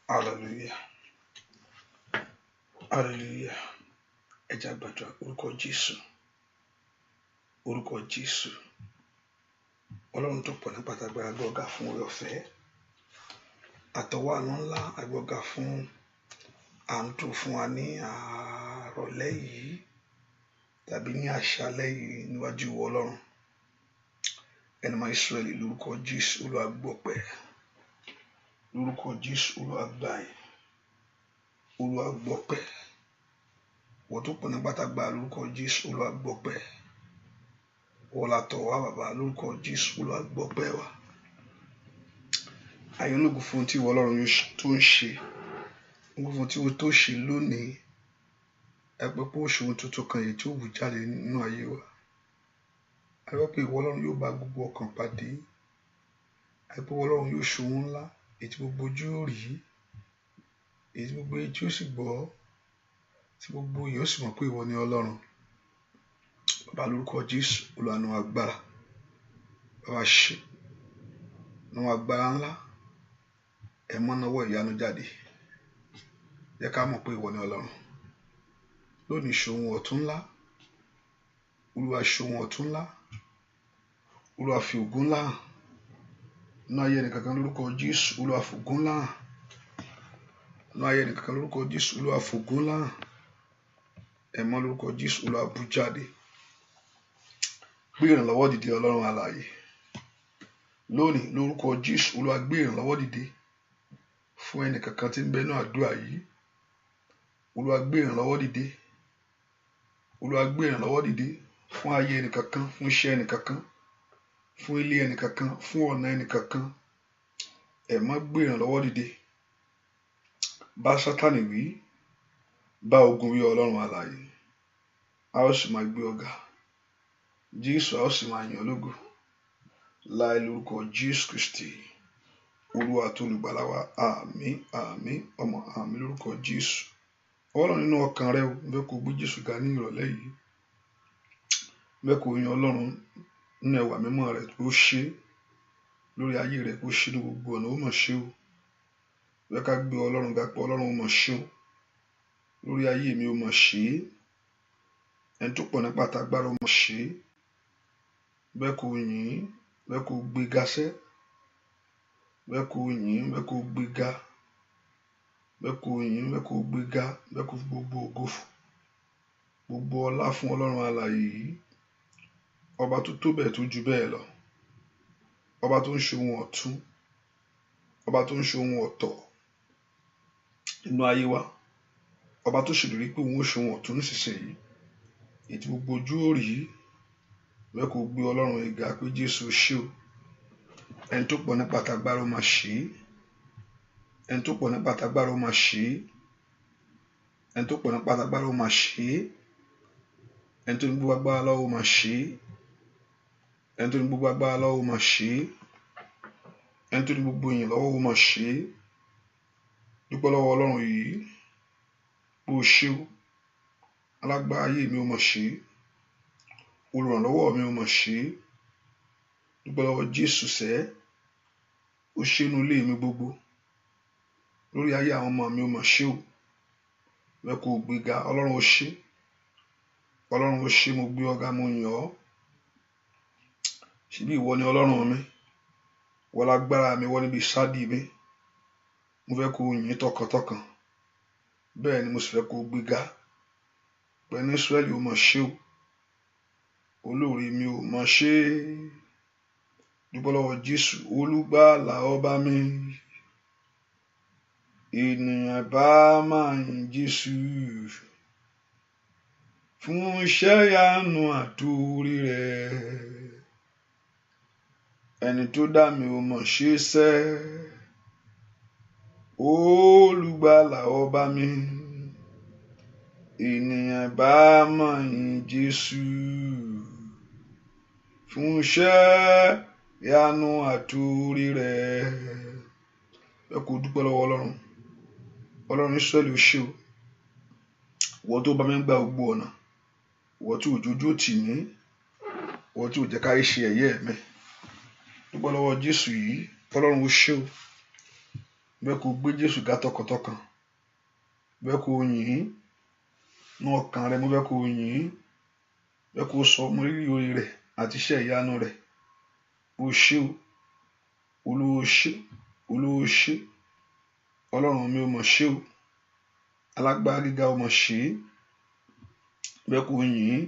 Hallelujah. Hallelujah. Ẹ jẹ́ á gbàdúrà orúkọ Jésù. Orúkọ Jésù. Ọlọ́run tó pọ̀ ní pàtàkì agbọ́gà fún oore ọ̀fẹ́. Àtọwọ́ àánú ńlá agbọ́gà fún àǹtò fún wa ní àrọ̀lẹ́ yìí tàbí ní àṣálẹ́ yìí níwájú ìwọ Ọlọ́run. Ẹni máa Ísírẹ́lì lórúkọ Jésù Olúwa gbọpẹ́. Lórúkọ Jésù Olúwa gbàyìn. Olúwa gbọpẹ́. Wọ́n tó pọ̀ ní pàtàkì lórúkọ Jésù Olúwa gbọpẹ́. Wọ́n la tọ̀ wá bàbá lórúkọ Jésù Olúwa gbọpẹ́ wa. Ayé ológun fún tí ìwọ Ọlọ́run tó ń ṣe. Ológun fún tí o tó ṣe lónìí. Ẹ pé pé oṣù tuntun kan yìí tí ó wù jáde nínú ayé wa. Ẹ pé ìwọ Ọlọ́run yóò bá gbogbo ọkàn pàdé. Ẹ pé ìwọ Ọlọ́run yóò ṣòwò ńlá èyí gbogbo ojú ó rí. Èyí gbogbo etí ó sì gbọ́. Tí gbogbo yóò sì mọ̀ pé ìwọ ni Ọlọ́run. Bàbá lórúkọ Jésù Olúwa nu agbára. Bàbá ṣe nu agbára ńlá. Ẹ mọ́ nawọ́ ìyanu jáde. Jẹ́ ká mọ̀ pé ìwọ ni Ọlọ́run. Lónìí ṣòwò ọ̀tún ńlá. Olúwa ṣòwò ọ̀tún ńlá. Olúwa fi ògo ńlá hàn. Nínú ayé ẹnìkankan lórúkọ Jésù Olúwa fi ògo ńlá hàn. Nínú ayé ẹnìkankan lórúkọ Jésù Olúwa fi ògo ńlá hàn. Ẹ mọ́ lórúkọ Jésù Olúwa bú jáde. Gbé ìrànlọ́wọ́ dìde Ọlọ́run alààyè. Lónìí lórúkọ Jésù Olúwa gbé ìrànlọ́wọ́ dìde fún ẹnìkankan tí ń bẹ nínú àdúrà yìí. Olúwa gbé ìrànlọ́wọ́ dìde. Olúwa gbé ìrànlọ́wọ́ dìde fún ayé ẹnìkankan, fún iṣẹ́ ẹnìkankan, fún ilé ẹnìkankan, fún ọ̀nà ẹnìkankan. Ẹ má gbé ìrànlọ́wọ́ dìde. Bá Sátánì wí, bá ogun wí Ọlọ́run alààyè. A ó sì máa gbé ọ̀gá. Jésù a ó sì máa yìn lógo. Láì lórúkọ Jésù Kristi. Olúwa tó olùgbàlà wa. Àmín, àmín, ọmọ àmín lórúkọ Jésù. Ọlọ́run nínú ọkàn rẹ o, bẹ́ẹ̀ kó gbé Jésù ga ní ìrọ̀lẹ́ yìí. Bẹ́ẹ̀ kó yan Ọlọ́run nínú ẹwà mímọ́ rẹ̀ kó ṣe lórí ayé rẹ̀ kó ṣe ní gbogbo ọ̀nà ó mọ̀ ṣe o. Bẹ́ẹ̀ ká gbé Ọlọ́run ga pé Ọlọ́run ó mọ̀ ṣe o. Lórí ayé mi ó mọ̀ ṣe. Ẹni tó pọ̀ ní pàtàgbára ó mọ̀ ṣe. Bẹ́ẹ̀ kó yìn, bẹ́ẹ̀ kó gbé ga sẹ́. Bẹ́ẹ̀ kó yìn, bẹ́ẹ̀ kó gbé ga. Bẹ́ẹ̀ kó yìn, bẹ́ẹ̀ kó gbé ga, bẹ́ẹ̀ kó gbogbo ògo fún. Gbogbo ọlá fún Ọlọ́run alààyè yìí. Ọba tó tó bẹ́ẹ̀ tó ju bẹ́ẹ̀ lọ. Ọba tó ń ṣe ohun ọ̀tún. Ọba tó ń ṣe ohun ọ̀tọ̀ nínú ayé wa. Ọba tó ṣèlérí pé òun ó ṣe ohun ọ̀tún nísinsìnyí. Èyí gbogbo ojú ó rí. Bẹ́ẹ̀ kó gbé Ọlọ́run ìgà pé Jésù ṣe o. Ẹni tó pọ̀ ní pàtàgbára ó máa ṣe. Ẹni tó pọ̀ ní pàtàgbára ó máa ṣe. Ẹni tó pọ̀ ní pàtàgbára ó máa ṣe. Ẹni tó ní gbogbo agbára lọ́wọ́ ó máa ṣe. Ẹni tó ní gbogbo agbára lọ́wọ́ ó máa ṣe. Ẹni tó ní gbogbo ìyìn lọ́wọ́ ó máa ṣe. Dúpẹ́ lọ́wọ́ Ọlọ́run yìí. Bó ṣe o. Alágbára ayé mi ó máa ṣe. Olùrànlọ́wọ́ mi ó máa ṣe. Dúpẹ́ lọ́wọ́ Jésù sẹ́. Ó ṣe inú ilé mi gbogbo. Lórí ayé àwọn ọmọ mi ó máa ṣe o. Bẹ́ẹ̀ kó gbéga Ọlọ́run ó ṣe. Ọlọ́run ó ṣe mo gbé ọ̀gá mo yìn ọ́. Ṣebí ìwọ ni Ọlọ́run mi. Ìwọ lágbára mi, ìwọ níbi ìsádi mi. Mo fẹ́ kó yìn tọkàntọkàn. Bẹ́ẹ̀ ni mo sì fẹ́ kó gbéga. Pẹ̀lú Ísírẹ́lì ó máa ṣe o. Olóore mi ó máa ṣe. Dúpẹ́ lọ́wọ́ Jésù olùgbàlà ọba mi. ènìyàn bá máa yìn Jésù fún iṣẹ́ ìyanu àtòrí rẹ̀. Ẹni tó dá mi ò mọ̀ ṣe sẹ́, olùgbàlà ọba mi. Ènìyàn bá máa yìn Jésù fún iṣẹ́ ìyanu àtòrí rẹ̀. Ẹ kò dúpẹ́ lọ́wọ́ Ọlọ́run. Ọlọ́run Ísírẹ́lì ó ṣé o. Ìwọ tó bá mi gba gbogbo ọ̀nà, ìwọ tí òjòjú tì mí, ìwọ tí ò jẹ́ káyé ṣe ẹ̀yẹ́ mi. Dúpẹ́ lọ́wọ́ Jésù yìí. Ọlọ́run ó ṣé o. Bẹ́ẹ̀ kò gbé Jésù ga tọkàntọkàn. Bẹ́ẹ̀ kò yìn ní ọkàn rẹ, mo bẹ́ẹ̀ kò yìn. Bẹ́ẹ̀ kò sọ ọmọ rírì orí rẹ̀ àti iṣẹ́ ìyanu rẹ̀. Ó ṣé o. Olúwa ó ṣé. Olúwa ó ṣé. Ọlọ́run mi ò mọ̀ ṣé o. Alágbára gíga ò mọ̀ ṣé. Bẹ́ẹ̀ kò yìn.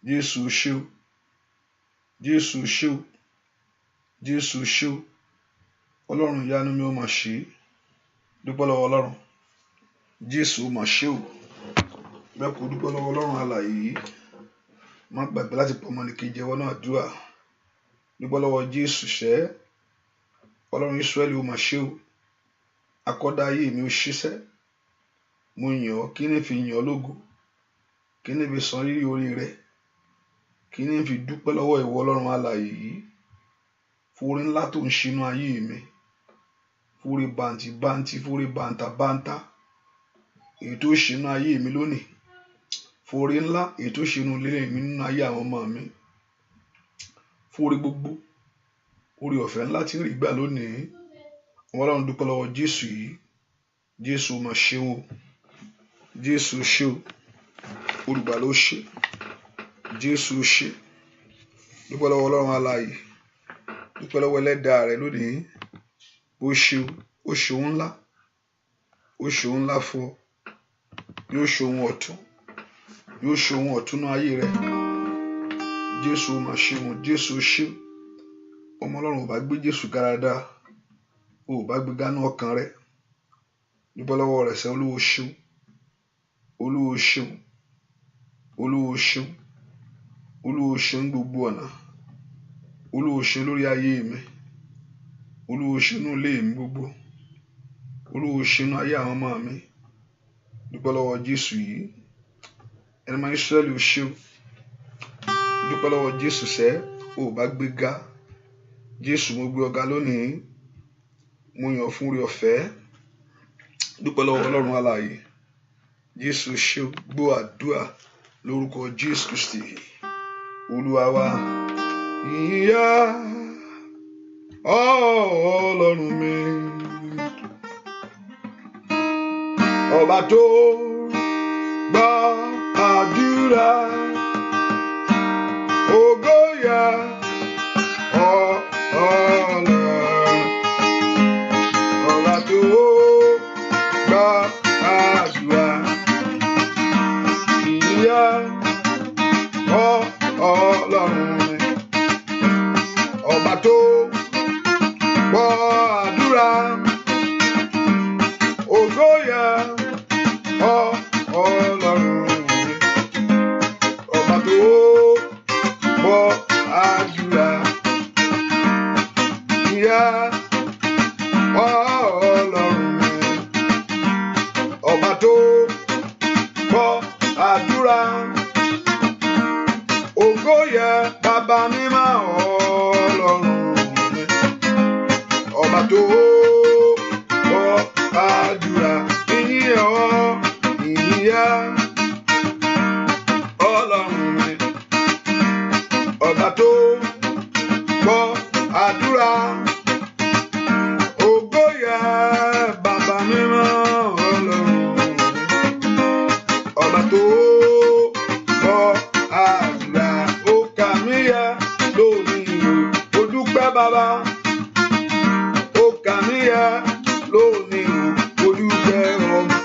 Jésù ó ṣé o. Jésù ó ṣé o. Jésù ó ṣé o. Ọlọ́run ìyanu mi ò mọ̀ ṣé. Dúpẹ́ lọ́wọ́ Ọlọ́run. Jésù ó mọ̀ ṣé o. Bẹ́ẹ̀ kò dúpẹ́ lọ́wọ́ Ọlọ́run alààyè yìí. Má gbàgbé láti pọ̀ ọmọnìkejì ẹwọ́ náà àdúrà. Dúpẹ́ lọ́wọ́ Jésù ṣẹ́. Ọlọ́run Ísírẹ́lì ó mọ̀ ṣé o. Akọ́dá ayé mi ó ṣiṣẹ́. Mo yìn ọ́, kí ni fi yìn ọ́ lógo? Kí ni fi san rírì orí rẹ̀? Kí ni fi dúpẹ́ lọ́wọ́ ìwọ Ọlọ́run alààyè yìí? Fún orí ńlá tó ń ṣinú ayé mi. Fún orí bàǹtì, fún orí bàǹtà. Èyí tó ṣinú ayé mi lónìí. Fún orí ńlá èyí tó ṣinú ilé mi nínú ayé àwọn ọmọ mi. Fún orí gbogbo. Orí ọ̀fẹ́ ńlá tí ń rí gbà lónìí. Ọlọ́run dúpẹ́ lọ́wọ́ Jésù yìí. Jésù ó mọ̀ ṣé o. Jésù ó ṣé o. Olùgbàlà ó ṣé. Jésù ó ṣé. Dúpẹ́ lọ́wọ́ Ọlọ́run alààyè. Dúpẹ́ lọ́wọ́ ẹlẹ́dàá rẹ lónìí. Ó ṣé o. Ó ṣe ohun ńlá. Ó ṣe ohun ńlá fún ọ. Yóò ṣe ohun ọ̀tun. Yóò ṣe ohun ọ̀tun náà ayé rẹ. Jésù ó mọ̀ ṣé o. Jésù ó ṣé. Ọmọ Ọlọ́run ò bá gbé Jésù gáràdá. Ò bá gbé gánà ọkàn rẹ. Dúpẹ́ lọ́wọ́ rẹ̀ sẹ́. Olúwa ó ṣé o. Olúwa ó ṣé o. Olúwa ó ṣé o. Olúwa ó ṣé ní gbogbo ọ̀nà. Olúwa ó ṣé lórí ayé mi. Olúwa ó ṣé nínú ilé mi gbogbo. Olúwa ó ṣé nínú ayé àwọn ọmọ mi. Dúpẹ́ lọ́wọ́ Jésù yìí. Ẹni máa Ísírẹ́lì ó ṣé o. Dúpẹ́ lọ́wọ́ Jésù sẹ́. Ò bá gbé ga. Jésù mo gbé ọ̀gá lónìí. Mo yàn ọ́ fún orí ọ̀fẹ́. Dúpẹ́ lọ́wọ́ Ọlọ́run alààyè. Jésù ṣé o. Gbọ́ àdúrà lórúkọ Jésù Kristi. Olúwa wa. Ìyá Ọlọ́run mi. Ọba tó gbọ́ àdúrà. Ògo yẹ Ọlọ́run. Ọba tó gbọ́ àdúrà. Ìyá Ọlọ́run mi. Ọba tó gbọ́ àdúrà. Ògo yẹ Ọlọ́run mi. Ọba tó gbọ́ àdúrà. Ìyá Ọlọ́run mi. Ọba tó gbọ́ àdúrà. Ògo yẹ Bàbá mímọ́ Ọlọ́run mi. Ọba tó gbọ́ àdúrà. Ìyá Ọlọ́run mi. Ọba tó gbọ́ àdúrà. Ògo yẹ Bàbá mímọ́ Ọlọ́run mi. Ọba tó gbọ́ àdúrà. Ó kà mí yẹ lónìí o. Ó dúpẹ́ bàbá. Ó kà mí yẹ lónìí o. Ó dúpẹ́ ọmọ.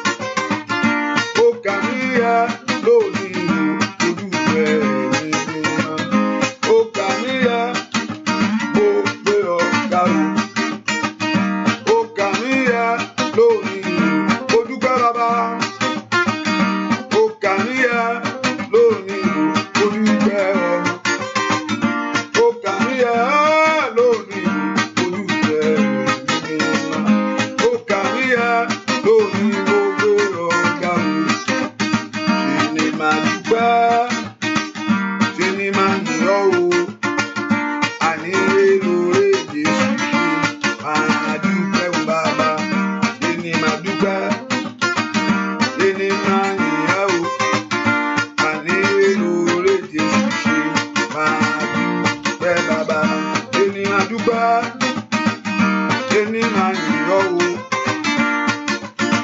Ó kà mí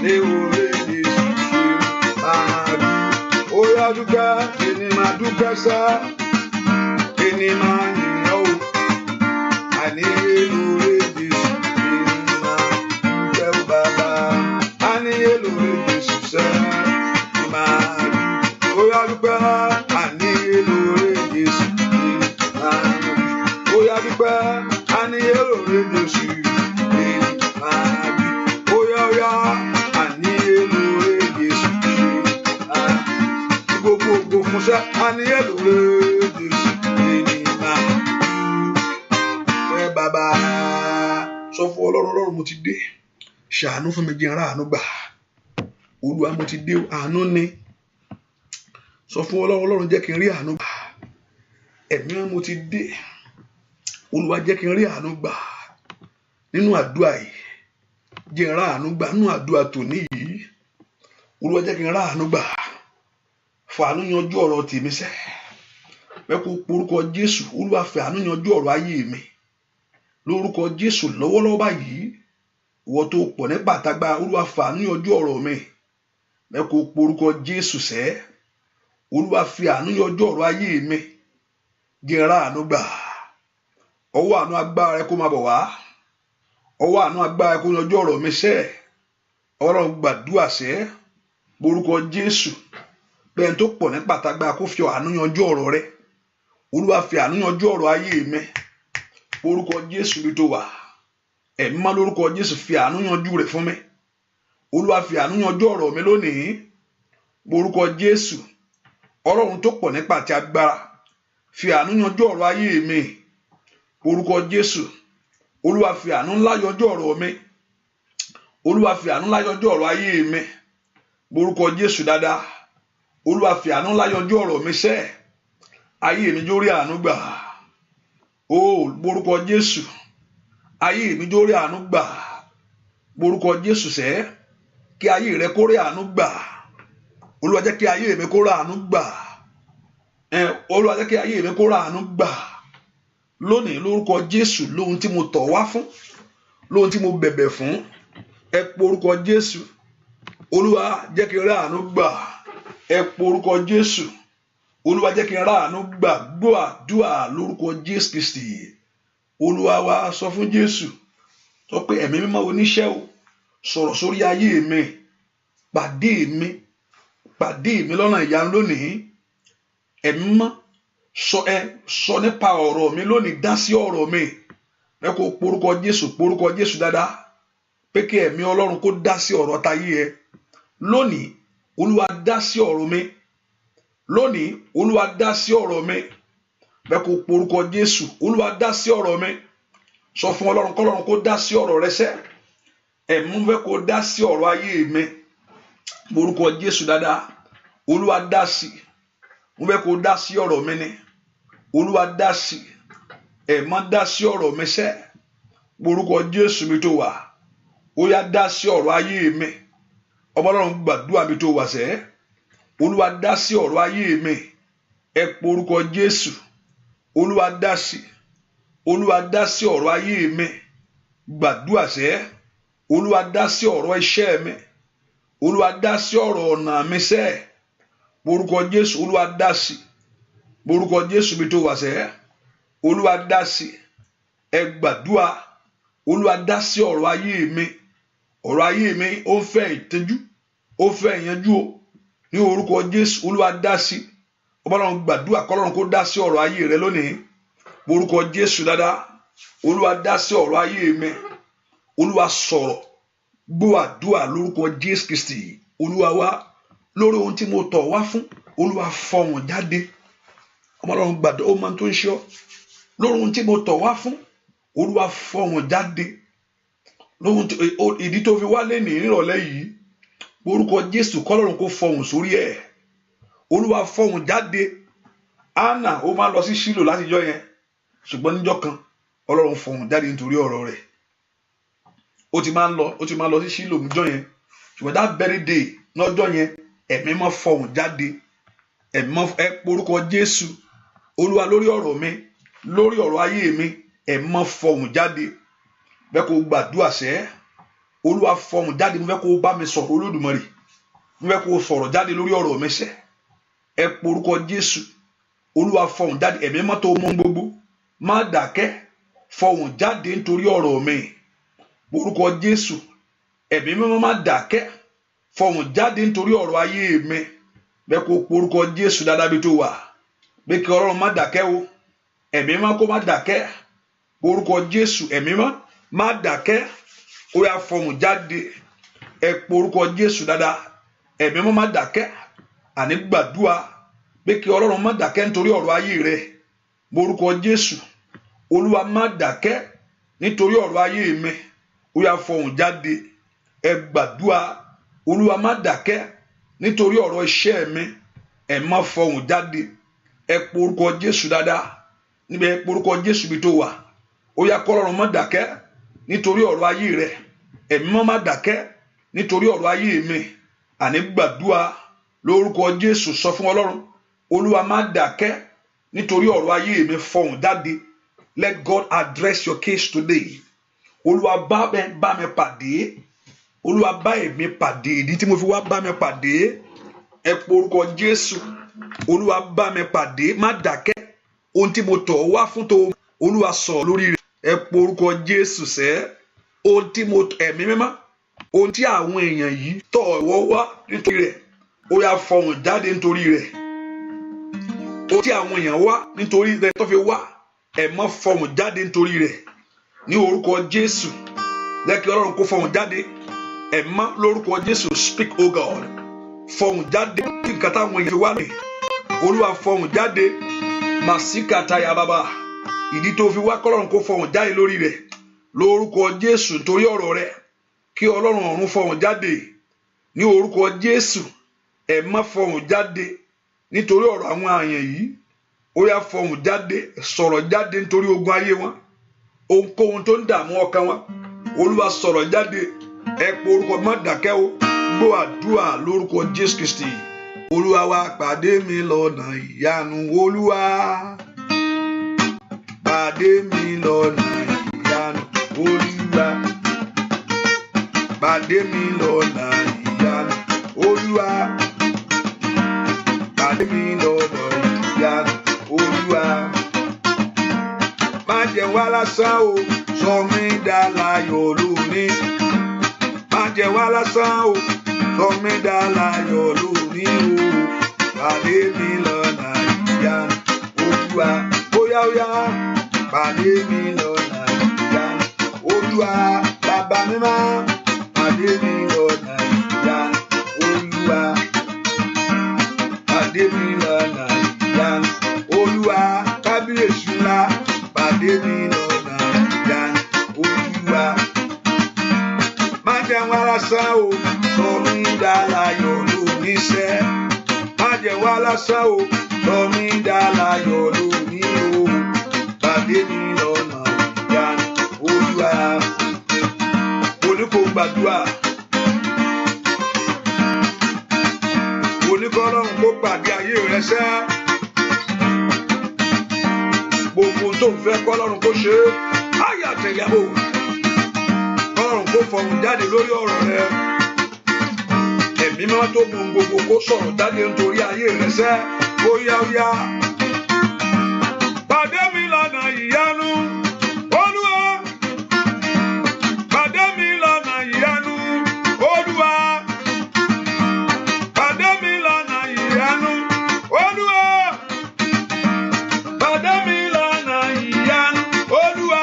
ní orí Jésù ṣe máa rí. Ó yá dúpẹ́, ẹni máa dúpẹ́ sá, ẹni máa yìn ọ́ o. Àní lórí Jésù ẹni máa dúpẹ́ o bàbá. Àní lórí Jésù sẹ́ ẹni máa rí. Ó yá dúpẹ́, àní lórí Jésù ẹni máa rí. Ó yá dúpẹ́, àní lórí Jésù ẹni máa rí. Ó yá àní lórí Jésù ẹni máa rí. Gbogbo fún sẹ́, àní lórí Jésù ẹni máa rí. Bàbá sọ fún Ọlọ́run, mo ti dé, ṣàánú fún mi, jẹ́ n rí àánú gbà. Olúwa mo ti dé, àánú ni. Sọ fún Ọlọ́run, jẹ́ kí n rí àánú gbà. Ẹ̀mí mo ti dé, Olúwa jẹ́ kí n rí àánú gbà. Nínú àdúrà yìí, jẹ́ n rí àánú gbà. Nínú àdúrà tòní yìí, Olúwa jẹ́ kí n rí àánú gbà. Fàánú yanjú ọ̀rọ̀ tèmi sẹ́. Mẹ́kò porúkọ Jésù, Olúwa fàánú yanjú ọ̀rọ̀ ayé mi. Lórúkọ Jésù lọ́wọ́lọ́wọ́ báyìí, ìwọ tó pọ̀ ní pàtàgbà, Olúwa fàánú yanjú ọ̀rọ̀ mi. Mẹ́kò porúkọ Jésù sẹ́. Olúwa fi àánú yanjú ọ̀rọ̀ ayé mi. Jẹ́ n rí àánú gbà. Ọwọ́ àánú agbára rẹ kó máa bọ̀ wá. Ọwọ́ àánú agbára rẹ kó yanjú ọ̀rọ̀ mi sẹ́. Ọlọ́run gbàdúrà sẹ́. Porúkọ Jésù. Bẹ́ẹ̀ tó pọ̀ ní pàtàgbà kó fi àánú yanjú ọ̀rọ̀ rẹ. Olúwa fi àánú yanjú ọ̀rọ̀ ayé mi. Orúkọ Jésù bí tó wà. Ẹ̀mí má lórúkọ Jésù fi àánú yanjú rẹ̀ fún mi. Olúwa fi àánú yanjú ọ̀rọ̀ mi lónìí. Orúkọ Jésù. Ọlọ́run tó pọ̀ nípa àti agbára. Fi àánú yanjú ọ̀rọ̀ ayé mi. Orúkọ Jésù. Olúwa fi àánú ńlá yanjú ọ̀rọ̀ mi. Olúwa fi àánú ńlá yanjú ọ̀rọ̀ ayé mi. Orúkọ Jésù dáadáa. Olúwa fi àánú ńlá yanjú ọ̀rọ̀ mi sẹ́. Ayé mi jórí àánú gbà. Borúkọ Jésù. Ayé mi jórí àánú gbà. Borúkọ Jésù sẹ́. Kí ayé rẹ kó rí àánú gbà. Olúwa jẹ́ kí ayé mi kó rí àánú gbà. Olúwa jẹ́ kí ayé mi kó rí àánú gbà. Lónìí lórúkọ Jésù, lóhun tí mo tọ̀ wá fún, lóhun tí mo bẹ̀bẹ̀ fún, ẹ porúkọ Jésù. Olúwa jẹ́ kí n rí àánú gbà. Ẹ porúkọ Jésù. Olúwa jẹ́ kí n rí àánú gbà. Gbọ́ àdúrà lórúkọ Jésù Kristi. Olúwa wa sọ fún Jésù. Sọ pé ẹ̀mí mímọ́ oníṣẹ́ o, sọ̀rọ̀ sórí ayé mi. Pàdé mi lọ́nà ìyanu lónìí. Ẹ̀mí mímọ́ sọ nípa ọ̀rọ̀ mi lónìí, dá sí ọ̀rọ̀ mi. Ẹ kó porúkọ Jésù dáadáa. Pé kí ẹ̀mí Ọlọ́run kó dá sí ọ̀rọ̀ táyé ẹ. Lónìí, Olúwa dá sí ọ̀rọ̀ mi. Lónìí, Olúwa dá sí ọ̀rọ̀ mi. Ẹ kó porúkọ Jésù. Olúwa dá sí ọ̀rọ̀ mi. Sọ fún Ọlọ́run kọ́lọ́run kó dá sí ọ̀rọ̀ rẹ sẹ́. Ẹ̀mí fẹ́ kó dá sí ọ̀rọ̀ ayé mi. Porúkọ Jésù dáadáa. Olúwa dá sí. Mo fẹ́ kó dá sí ọ̀rọ̀ mi ni. Olúwa dá sí. Ẹ̀mí dá sí ọ̀rọ̀ mi sẹ́. Porúkọ Jésù mi tó wà. Ó yá dá sí ọ̀rọ̀ ayé mi. Ọlọ́run gbàdúrà mi tó wà sẹ́. Olúwa dá sí ọ̀rọ̀ ayé mi. Ẹ porúkọ Jésù. Olúwa dá sí. Olúwa dá sí ọ̀rọ̀ ayé mi. Gbàdúrà sẹ́. Olúwa dá sí ọ̀rọ̀ iṣẹ́ mi. Olúwa dá sí ọ̀rọ̀ ọ̀nà mi sẹ́. Porúkọ Jésù. Olúwa dá sí. Porúkọ Jésù mi tó wà sẹ́. Olúwa dá sí. Ẹ gbàdúrà. Olúwa dá sí ọ̀rọ̀ ayé mi. Ọ̀rọ̀ ayé mi ó fẹ́ ìtẹ́jú, ó fẹ́ ìyanjú o. Ní orúkọ Jésù. Olúwa dá sí. Ọlọ́run gbàdúrà kọ́lọ́run kó dá sí ọ̀rọ̀ ayé rẹ lónìí. Orúkọ Jésù dáadáa. Olúwa dá sí ọ̀rọ̀ ayé mi. Olúwa sọ̀rọ̀. Gbọ́ àdúrà lórúkọ Jésù Kristi. Olúwa wá lórí ohun tí mo tọ̀ wá fún. Olúwa fọhùn jáde. Ọlọ́run gbàdúrà ó máa tó ń ṣe ọ́. Lórí ohun tí mo tọ̀ wá fún. Olúwa fọhùn jáde. Ìdí tó fi wálé ní ìrọ̀lẹ́ yìí. Orúkọ Jésù kọ́lọ́run kó fọhùn sórí ẹ̀. Olúwa fọhùn jáde. Anna ó máa lọ sí Ṣílò látijọ́ yẹn. Ṣùgbọ́n níjọ́ kan Ọlọ́run fọhùn jáde nítorí ọ̀rọ̀ rẹ̀. Ó ti máa lọ sí Ṣílò níjọ́ yẹn. Ṣùgbọ́n that very day lọ́jọ́ yẹn ẹ̀mí máa fọhùn jáde. Ẹ porúkọ Jésù. Olúwa lórí ọ̀rọ̀ mi, lórí ọ̀rọ̀ ayé mi, ẹ máa fọhùn jáde. Bẹ́ẹ̀ kó gbàdúrà sẹ́. Olúwa fọhùn jáde mo fẹ́ kó bá mi sọ̀rọ̀ Olódùmarè mo fẹ́ kó sọ̀rọ̀ jáde lórí ọ̀rọ̀ mi sẹ́ ẹ porúkọ Jésù Olúwa fọhùn jáde ẹ̀mí mọ́ tó mọ́ gbogbo má dákẹ́ fọhùn jáde nítorí ọ̀rọ̀ mi porúkọ Jésù ẹ̀mí mímọ́ má dákẹ́ fọhùn jáde nítorí ọ̀rọ̀ ayé mi bẹ́ẹ̀ kó porúkọ Jésù dáadáa bí tó wà bẹ́ẹ̀ kí Ọlọ́run má dákẹ́ o ẹ̀mí mímọ́ kó má dákẹ́ porúkọ Jésù ẹ̀mí mímọ́ má dákẹ́ ó yá fọhùn jáde ẹ porúkọ Jésù dáadáa ẹ̀mí mímọ́ má dákẹ́ àní gbàdúrà bẹ́ẹ̀ kí Ọlọ́run má dákẹ́ nítorí ọ̀rọ̀ ayé rẹ porúkọ Jésù Olúwa má dákẹ́ nítorí ọ̀rọ̀ ayé mi ó yá fọhùn jáde ẹ gbàdúrà Olúwa má dákẹ́ nítorí ọ̀rọ̀ iṣẹ́ mi ẹ má fọhùn jáde ẹ porúkọ Jésù dáadáa níbẹ̀ ẹ porúkọ Jésù bí tó wà ó yá kọ́ Ọlọ́run má dákẹ́ nítorí ọ̀rọ̀ ayé rẹ ẹ̀mí má dákẹ́ nítorí ọ̀rọ̀ ayé mi àní gbàdúrà lórúkọ Jésù sọ fún Ọlọ́run Olúwa má dákẹ́ nítorí ọ̀rọ̀ ayé mi fọhùn jáde let God address your case today Olúwa bá mi pàdé Olúwa bá èmi pàdé ìdí tí mo fi wá bá mi pàdé ẹ porúkọ Jésù Olúwa bá mi pàdé má dákẹ́ ohun tí mo tọ̀ wá fún tó Olúwa sọ lórí rẹ̀ ẹ porúkọ Jésù sẹ́ ohun tí mo ẹ̀mí mímọ́ ohun tí àwọn èèyàn yìí tọ̀ wọ́ wá nítorí rẹ̀ ó yá fọhùn jáde nítorí rẹ̀ ohun tí àwọn èèyàn wá nítorí rẹ̀ tó fi wá ẹ má fọhùn jáde nítorí rẹ̀ ní orúkọ Jésù lẹ́kì Ọlọ́run kó fọhùn jáde ẹ má lórúkọ Jésù speak o God fọhùn jáde kí nǹkan táwọn èèyàn fi wá lè Olúwa fọhùn jáde màsíkàtà yà bàbá ìdí tó fi wá kọ́lọ́run kó fọhùn jáde lórí rẹ̀ lórúkọ Jésù nítorí ọ̀rọ̀ rẹ̀ kí Ọlọ́run ọ̀run fọhùn jáde ní orúkọ Jésù ẹ má fọhùn jáde nítorí ọ̀rọ̀ àwọn àyàn yìí ó yá fọhùn jáde sọ̀rọ̀ jáde nítorí ogun ayé wọn ohunkóhun tó ń dààmú ọkàn wọn Olúwa sọ̀rọ̀ jáde ẹ pé orúkọ má dákẹ́ o gbọ́ àdúrà lórúkọ Jésù Kristi Olúwa wá pàdé mi lọ́nà ìyanu Olúwa pàdé mi lọ́nà ìyanu Olúwa pàdé mi lọ́nà ìyanu Olúwa pàdé mi lọ́nà ìyanu Olúwa má jẹ́ wá lásán o sọ mí dá láyọ̀ lónìí má jẹ́ wá lásán o sọ mí dá láyọ̀ lónìí o pàdé mi lọ́nà ìyanu Olúwa óyá óyá pàdé mi lọ́nà ìyanu Olúwa bàbá mímọ́ pàdé mi lọ́nà ìyanu Olúwa pàdé mi lọ́nà ìyanu Olúwa kábíyèsí ńlá pàdé mi lọ́nà ìyanu Olúwa má jẹ́ wá lásán o sọ mí dá láyọ̀ lónìí sẹ́ má jẹ́ wá lásán o sọ mí dá láyọ̀ lónìí o pàdé mi lọ́nà ìyanu Olúwa oníkó gbàdúrà oníkọ́lọ́run kó pàdé ayé rẹ sẹ́ gbogbo tó ń fẹ́ kọ́lọ́run kó ṣe ayé àtẹ̀yàwó kọ́lọ́run kó fọhùn jáde lórí ọ̀rọ̀ rẹ ẹ̀mí mímọ́ tó mú gbogbo kó sọ̀rọ̀ jáde nítorí ayé rẹ sẹ́ ó yá ó yá pàdé mi lọ́nà ìyanu Olúwa pàdé mi lọ́nà ìyanu Olúwa pàdé mi lọ́nà ìyanu Olúwa pàdé mi lọ́nà ìyanu Olúwa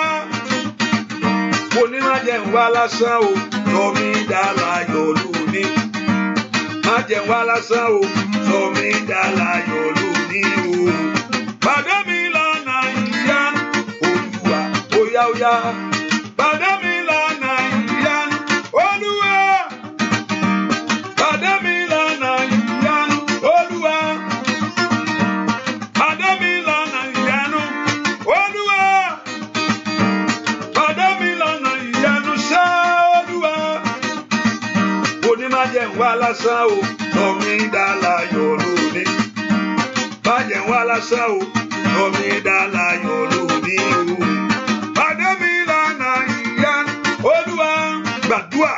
mo ní má jẹ́ wá lásán o sọ mí dá láyọ̀ lónìí má jẹ́ wá lásán o sọ mí dá láyọ̀ lónìí o pàdé mi lọ́nà ìyanu Olúwa óyá óyá pàdé mi lọ́nà ìyanu Olúwa pàdé mi lọ́nà ìyanu Olúwa pàdé mi lọ́nà ìyanu Olúwa pàdé mi lọ́nà ìyanu sá Olúwa oní má jẹ́ wá lásán o sọ mí dá láyọ̀ lónìí má jẹ́ wá lásán o sọ mí dá láyọ̀ lónìí o pàdé mi lọ́nà ìyanu Olúwa gbàdúrà.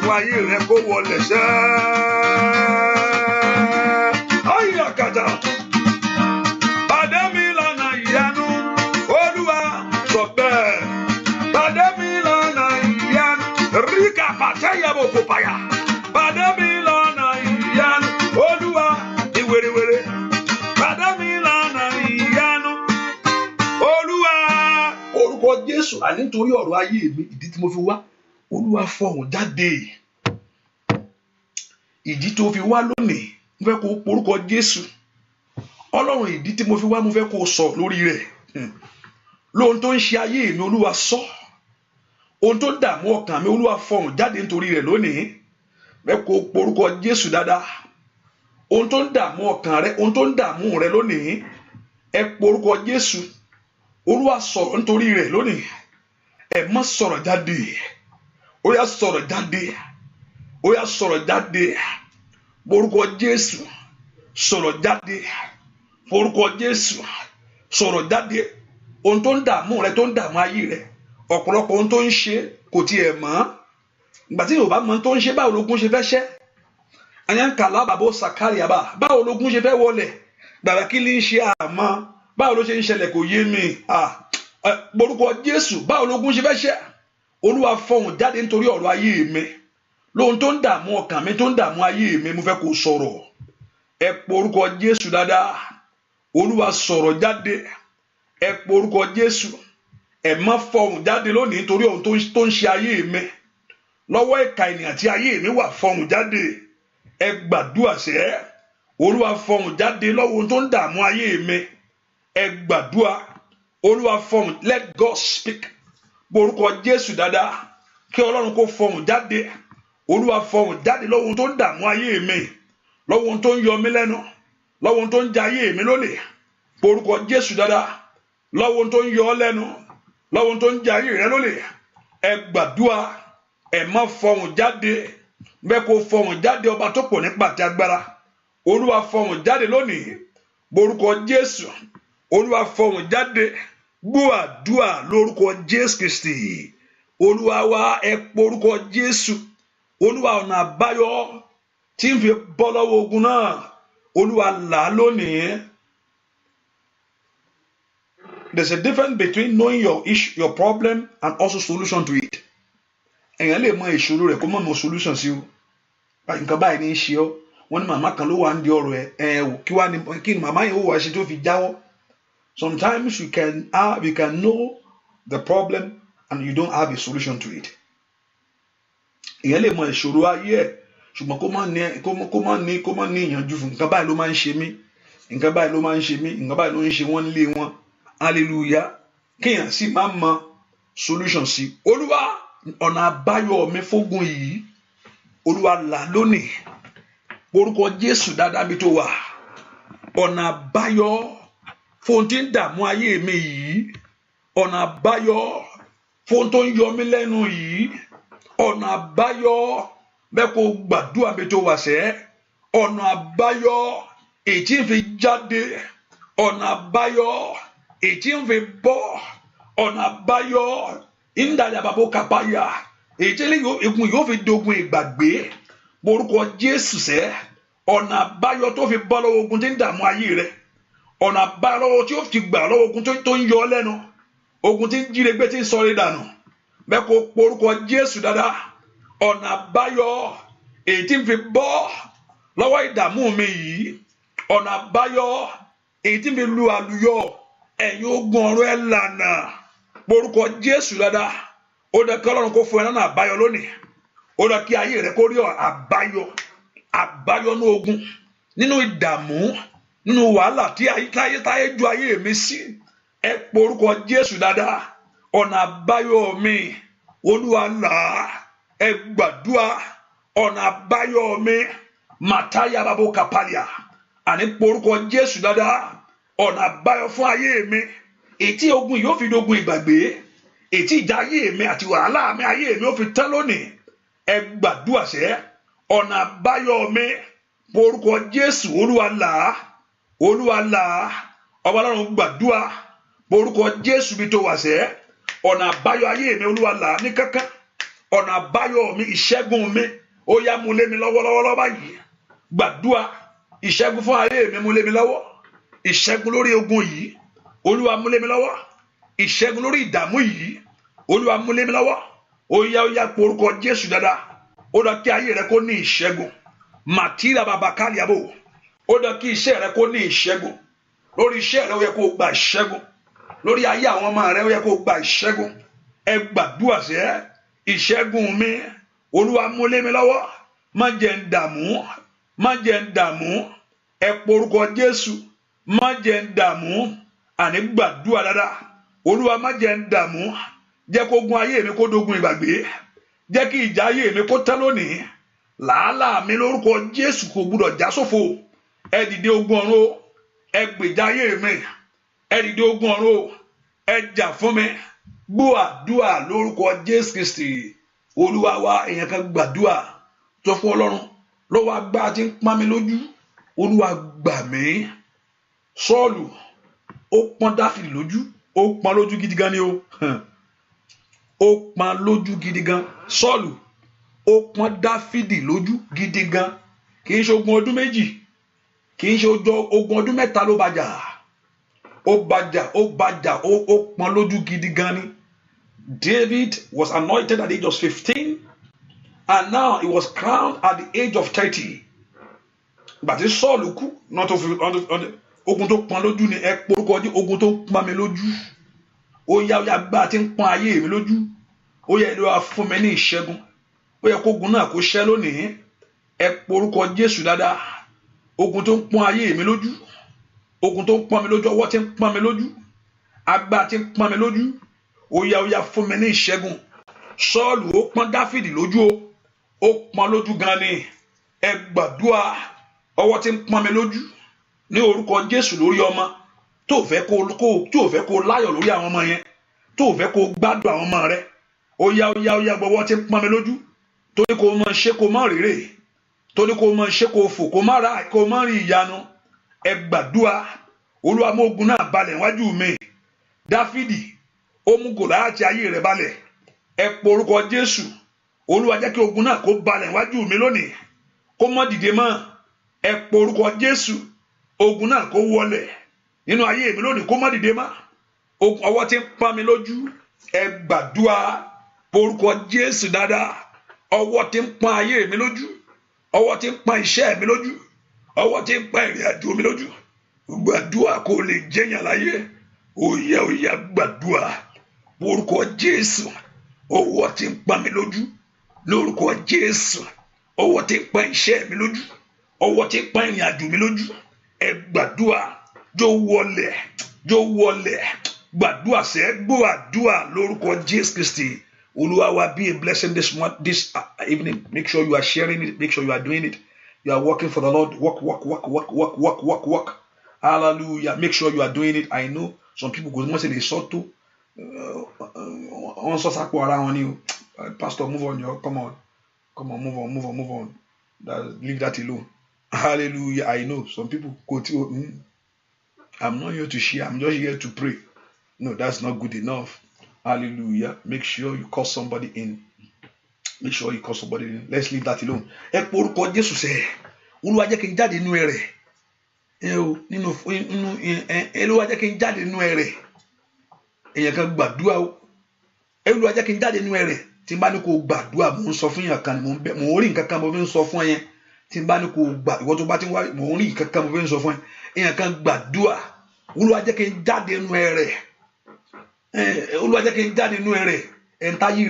dààmú ayé rẹ kó wọlé ṣẹ́. Ayé àkàtà. Pàdé mi lọ́nà ìyanu, Olúwa sọ bẹ́ẹ̀. Pàdé mi lọ́nà ìyanu, ríkà pàtẹ́yà bòkò pàyà. Pàdé mi lọ́nà ìyanu, Olúwa ìwèrèwèrè. Pàdé mi lọ́nà ìyanu, Olúwa. Orúkọ Jésù, àní nítorí ọ̀rọ̀ ayé mi, ìdí tí mo fi wá, Olúwa fọhùn jáde. Ìdí tó fi wá lónìí, mo fẹ́ kó orúkọ Jésù. Ọlọ́run, ìdí tí mo fi wá, mo fẹ́ kó sọ lórí rẹ̀. Lóhun tó ń ṣe ayé mi, Olúwa sọ. Ohun tó dààmú ọkàn mi, Olúwa fọhùn jáde nítorí rẹ̀ lónìí. Fẹ́ kó orúkọ Jésù dáadáa. Ohun tó ń dààmú ọkàn rẹ, ohun tó ń dààmú rẹ lónìí, ẹ porúkọ Jésù. Olúwa sọ̀rọ̀ nítorí rẹ̀ lónìí. Ẹ má sọ̀rọ̀ jáde. Ó yá sọ̀rọ̀ jáde. Ó yá sọ̀rọ̀ jáde. Porúkọ Jésù. Sọ̀rọ̀ jáde. Porúkọ Jésù. Sọ̀rọ̀ jáde. Ohun tó ń dààmú rẹ, tó ń dààmú ayé rẹ, ọ̀pọ̀lọpọ̀ ohun tó ń ṣe kò tiẹ̀ mọ̀. Ìgbà tí Yorùbá mọ̀ tó ń ṣe, báwo lógun ṣe fẹ́ ṣẹ́? Anyankala bàbá Sakariaba, báwo lógun ṣe fẹ́ wọlé? Bàbá kí ni ń ṣe àmọ́? Báwo ló ṣe ń ṣẹlẹ̀ kò yé mi? Porúkọ Jésù, báwo lógun ṣe fẹ́ ṣẹ́? Olúwa fọhùn jáde nítorí ọ̀rọ̀ ayé mi. Lóhun tó ń dààmú ọkàn mi, tó ń dààmú ayé mi, mo fẹ́ kó sọ̀rọ̀. Ẹ porúkọ Jésù dáadáa. Olúwa sọ̀rọ̀ jáde. Ẹ porúkọ Jésù. Ẹ má fọhùn jáde lónìí nítorí ohun tó ń ṣe ayé mi. Lọ́wọ́ ìka ènìyàn tí ayé mi wà, fọhùn jáde. Ẹ gbàdúrà sẹ́. Olúwa fọhùn jáde lọ́wọ́ ohun tó ń dààmú ayé mi. Ẹ gbàdúrà. Olúwa fọhùn. Let God speak. Porúkọ Jésù dáadáa. Kí Ọlọ́run kó fọhùn jáde. Olúwa fọhùn jáde lọ́wọ́ ohun tó ń dààmú ayé mi. Lọ́wọ́ ohun tó ń yọ mí lẹ́nu. Lọ́wọ́ ohun tó ń jẹ ayé mi lólè. Porúkọ Jésù dáadáa. Lọ́wọ́ ohun tó ń yọ ọ́ lẹ́nu. Lọ́wọ́ ohun tó ń jẹ ayé rẹ lólè. Ẹ gbàdúrà. Ẹ má fọhùn jáde. Bẹ́ẹ̀ kó fọhùn jáde, ọba tó pọ̀ nípa àti agbára. Olúwa fọhùn jáde lónìí. Porúkọ Jésù. Olúwa fọhùn jáde. Gbọ́ àdúrà lórúkọ Jésù Kristi. Olúwa wa, ẹ porúkọ Jésù. Olúwa ọ̀nà àbáyọ tí ń fi bọ́ lọ́wọ́ ogun náà, Olúwa là á lónìí. There's a difference between knowing your issue, your problem, and also solution to it. Èèyàn lè mọ ìṣòro rẹ̀ kó má mọ solution sí o. Nǹkan báyìí ní í ṣe ọ́. Wọ́n ní màmá kan ló wà ń di ọ̀rọ̀ ẹ̀. Kí ni màmá yẹn ó wá ṣe tó fi jáwọ́? Sometimes you can know the problem and you don't have a solution to it. Èèyàn lè mọ ìṣòro ayé ẹ̀, ṣùgbọ́n kó má ní ìyànjú fún nǹkan báyìí ló máa ń ṣe mí. Nǹkan báyìí ló máa ń ṣe mí. Nǹkan báyìí ló ń ṣe wọ́n nílé wọn. Hallelujah. Kéèyàn sì máa mọ solution sí. Olúwa, ọ̀nà àbáyọ mi fógun yìí, Olúwa là lónìí. Orúkọ Jésù dáadáa bí tó wà. Ọ̀nà àbáyọ fún tí ń dààmú ayé mi yìí. Ọ̀nà àbáyọ fún tó ń yọ mí lẹ́nu yìí. Ọ̀nà àbáyọ bẹ́ẹ̀ kó gbàdúrà bí tó wà sẹ́. Ọ̀nà àbáyọ èyí tí ń fi jáde. Ọ̀nà àbáyọ èyí tí ń fi bọ́. Ọ̀nà àbáyọ ìdàdà bàbá kápáyà. Èyí tí ikùn yóò fi dogun ìgbàgbé. Orúkọ Jésù sẹ́. Ọ̀nà àbáyọ tó fi bọ́ lọ́wọ́ ogun tí ń dààmú ayé rẹ̀. Ọ̀nà àbáyọ tí ó fi gbà lọ́wọ́ ogun tó ń yọ ọ́ lẹ́nu. Ogun tí ń jíregbé tí ń sọrí dànù. Bẹ́ẹ̀ kó porúkọ Jésù dáadáa. Ọ̀nà àbáyọ èyí tí ń fi bọ́ lọ́wọ́ ìdààmú mi yìí. Ọ̀nà àbáyọ èyí tí ń fi lu àlùyọ. Ẹ̀yin ogun ọ̀run ẹ̀ lànà. Porúkọ Jésù dáadáa. Ó dẹ̀ kí Ọlọ́run kó fún ẹ lọ́nà àbáyọ lónìí. Ó dẹ̀ kí ayé rẹ kó rí àbáyọ ní ogun, nínú ìdààmú, nínú wàhálà tí táyé ju ayé mi sí. Ẹ porúkọ Jésù dáadáa. Ọ̀nà àbáyọ mi, Olúwa là á. Ẹ gbàdúrà. Ọ̀nà àbáyọ mi, màtáyà bàbá kàpálíà. Àní porúkọ Jésù dáadáa. Ọ̀nà àbáyọ fún ayé mi. Ètí ogun yóò fi dogun ìgbàgbé. Ètí ìjà ayé mi àti wàhálà mi ayé mi ó fi tán lónìí. Ẹ gbàdúrà sẹ́. Ọ̀nà àbáyọ mi, porúkọ Jésù. Olúwa là á. Olúwa là á. Ọba Ọlọ́run gbàdúrà. Porúkọ Jésù bí tó wà sẹ́. Ọ̀nà àbáyọ ayé mi, Olúwa là á ní kankan. ọ̀nà àbáyọ mi ìṣẹ́gun mi ó yá mú lé mi lọ́wọ́lọ́wọ́ báyìí gbàdúrà ìṣẹ́gun fún ayé mi mú lé mi lọ́wọ́ ìṣẹ́gun lórí ogun yìí olúwa mú lé mi lọ́wọ́ ìṣẹ́gun lórí ìdààmú yìí olúwa mú lé mi lọ́wọ́ ó yá porúkọ Jésù dáadáa ó dọ̀ kí ayé rẹ kó ní ìṣẹ́gun màtíra bàbá káliàbò ó dọ̀ kí iṣẹ́ rẹ kó ní ìṣẹ́gun lórí iṣẹ́ rẹ ó yẹ kó gba ìṣẹ́gun lórí ayé àwọn ọmọ rẹ ó yẹ kó gba ìṣẹ́gun ẹ gbàdúrà sí ìṣẹ́gun mi olúwa mú lé mi lọ́wọ́ má jẹ́ ń dààmú má jẹ́ ń dààmú ẹ porúkọ Jésù má jẹ́ ń dààmú àní gbàdúrà dáadáa olúwa má jẹ́ ń dààmú jẹ́ kó gun ayé mi kó dogun ìgbàgbé jẹ́ kí ìjà ayé mi kó tán lónìí làálàá mi lórúkọ Jésù kò gbúdọ̀ já sófo ẹ dìde ogun ọ̀run ẹ gbèjà ayé mi ẹ dìde ogun ọ̀run ẹ jà fún mi gbọ́ àdúrà lórúkọ Jésù Kristi olúwa wa èèyàn kan gbàdúrà tó fún Ọlọ́run lọ́wọ́ agbára tí ń pọ́n mi lójú olúwa gbà mí Sọ́ọ̀lù ó pọ́n Dáfídì lójú ó pọ́n lójú gidi gan ni ó pọ́n lójú gidi gan Sọ́ọ̀lù ó pọ́n Dáfídì lójú gidi gan kì í ṣe ogun ọdún méjì kì í ṣe ogun ọdún mẹ́ta ló bàjà ó pọ́n lójú gidi gan ni. David was anointed at the age of 15 and now he was crowned at the age of 30. But this Saul kú not of ogun tó pọ́n lójú ni ẹ porúkọ di ogun tó pọ́n mi lójú ó yá gbá tí ń pọ́n ayé mi lójú ó yá ló wá fún mi ní ìṣẹ́gun ó yẹ kó ogun náà kó ṣẹ́ lónìí ẹ porúkọ Jésù dáadáa ogun tó ń pọ́n ayé mi lójú ogun tó ń pọ́n mi lójú ọwọ́ tí ń pọ́n mi lójú agbá tí ń pọ́n mi lójú ó yá fún mi ní ìṣẹ́gun Sọ́ọ̀lù ó pọ́n Dáfídì lójú ó pọ́n lójú gan ni ẹ gbàdúrà ọwọ́ tí ń pọ́n mi lójú ní orúkọ Jésù lórí ọmọ tó fẹ́ kó láyọ̀ lórí àwọn ọmọ yẹn tó fẹ́ kó gbádùn àwọn ọmọ rẹ ó yá gbọ́wọ́ tí ń pọ́n mi lójú torí kó mọ̀ ṣe kó mọ̀ rírè torí kó mọ̀ ṣe kó fò kó mọ̀ rí ìyanu ẹ gbàdúrà Olúwa mú ogun náà balẹ̀ wájú mi Dáfídì ó mú Gòláyátì ayé rẹ̀ balẹ̀ ẹ porúkọ Jésù Olúwa jẹ́ kí ogun náà kó balẹ̀ wájú mi lónìí kó má dìde mọ́ ẹ porúkọ Jésù ogun náà kó wọlẹ̀ nínú ayé mi lónìí kó má dìde mọ́ ọwọ́ tí ń pọ́n mi lójú ẹ gbàdúrà porúkọ Jésù dáadáa ọwọ́ tí ń pọ́n ayé mi lójú ọwọ́ tí ń pọ́n iṣẹ́ mi lójú ọwọ́ tí ń pọ́n ìrìn àjò mi lójú gbàdúrà kó lè jẹ́yàn láyé ó yá gbàdúrà orúkọ Jésù ọwọ́ tí ń pọ́n mi lójú lórúkọ Jésù ọwọ́ tí ń pọ́n iṣẹ́ mi lójú ọwọ́ tí ń pọ́n ìrìn àjò mi lójú ẹ gbàdúrà jó wọlẹ̀ gbàdúrà sẹ́ gbọ́ àdúrà lórúkọ Jésù Kristi Olúwa wa be a blessing this evening. Make sure you are sharing it, make sure you are doing it, you are working for the Lord. Work. Hallelujah. Make sure you are doing it. I know some people go say they saw too on around you. Pastor, move on, yo. Come on, move on. Leave that alone. Hallelujah. I know some people go to I'm not here to share, I'm just here to pray. No, that's not good enough. Hallelujah. Make sure you call somebody in. Let's leave that alone. Ẹ porúkọ Jésù sẹ́ Olúwa jẹ́ kí n jáde nínú ẹ̀rẹ̀ Olúwa jẹ́ kí n jáde nínú ẹ̀rẹ̀ èèyàn kan gbàdúrà o Olúwa jẹ́ kí n jáde nínú ẹ̀rẹ̀ tí n bá ní kó gbàdúrà mò ń sọ fún yàn kan mo ń rí nǹkan kan mo fi ń sọ fún yẹn tí n bá ní kó gbà ìwọ tó bá ti wá mò ń rí nǹkan kan mo fi ń sọ fún yẹn èèyàn kan gbàdúrà Olúwa jẹ́ kí n jáde nínú ẹ̀rẹ̀ Olúwa jẹ́ kí n jáde nínú ẹ̀rẹ̀ ẹ̀ńtá yí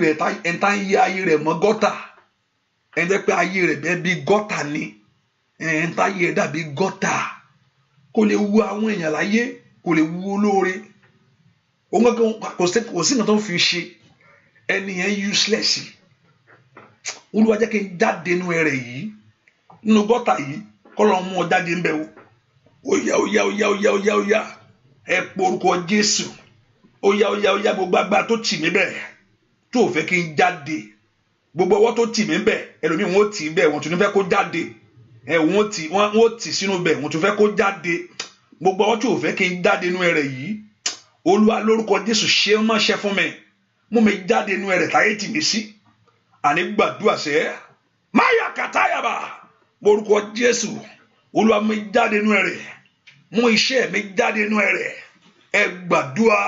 ayé rẹ̀ mọ́ gọ́tà ẹ̀ńtẹ́ pé ayé rẹ̀ bẹ́ẹ̀ bí gọ́tà ni ẹ̀ńtá yí ẹ̀ dàbí gọ́tà kò lè wu àwọn èèyàn láyé kò lè wu olóore kò sí nǹkan tó ń fi ṣe ẹni yẹn useless. Olúwa jẹ́ kí n jáde nínú ẹ̀rẹ̀ yìí nínú gọ́tà yìí kọ́ lọ́ mú ọ jáde ń bẹ̀ o ó yá ẹ porúkọ Jésù ó yá gbogbo agbára tó tì mí bẹ́ẹ̀ tó fẹ́ kí n jáde gbogbo ọwọ́ tó tì mí bẹ́ẹ̀ ẹlòmíì wọn ò tì í bẹ́ẹ̀ wọn tún fẹ́ kó jáde wọn ò tì sínú bẹ́ẹ̀ wọn tún fẹ́ kó jáde gbogbo ọwọ́ tó fẹ́ kí n jáde nínú ẹ̀rẹ̀ yìí Olúwa lórúkọ Jésù ṣe é má ṣe fún mi mú mi jáde nínú ẹ̀rẹ̀ táyé tì mí sí àní gbàdúrà sẹ́ máyà kàtáyàbà orúkọ Jésù Olúwa mi jáde nínú ẹ̀rẹ̀ mú iṣẹ́ mi jáde nínú ẹ̀rẹ̀ ẹ gbàdúrà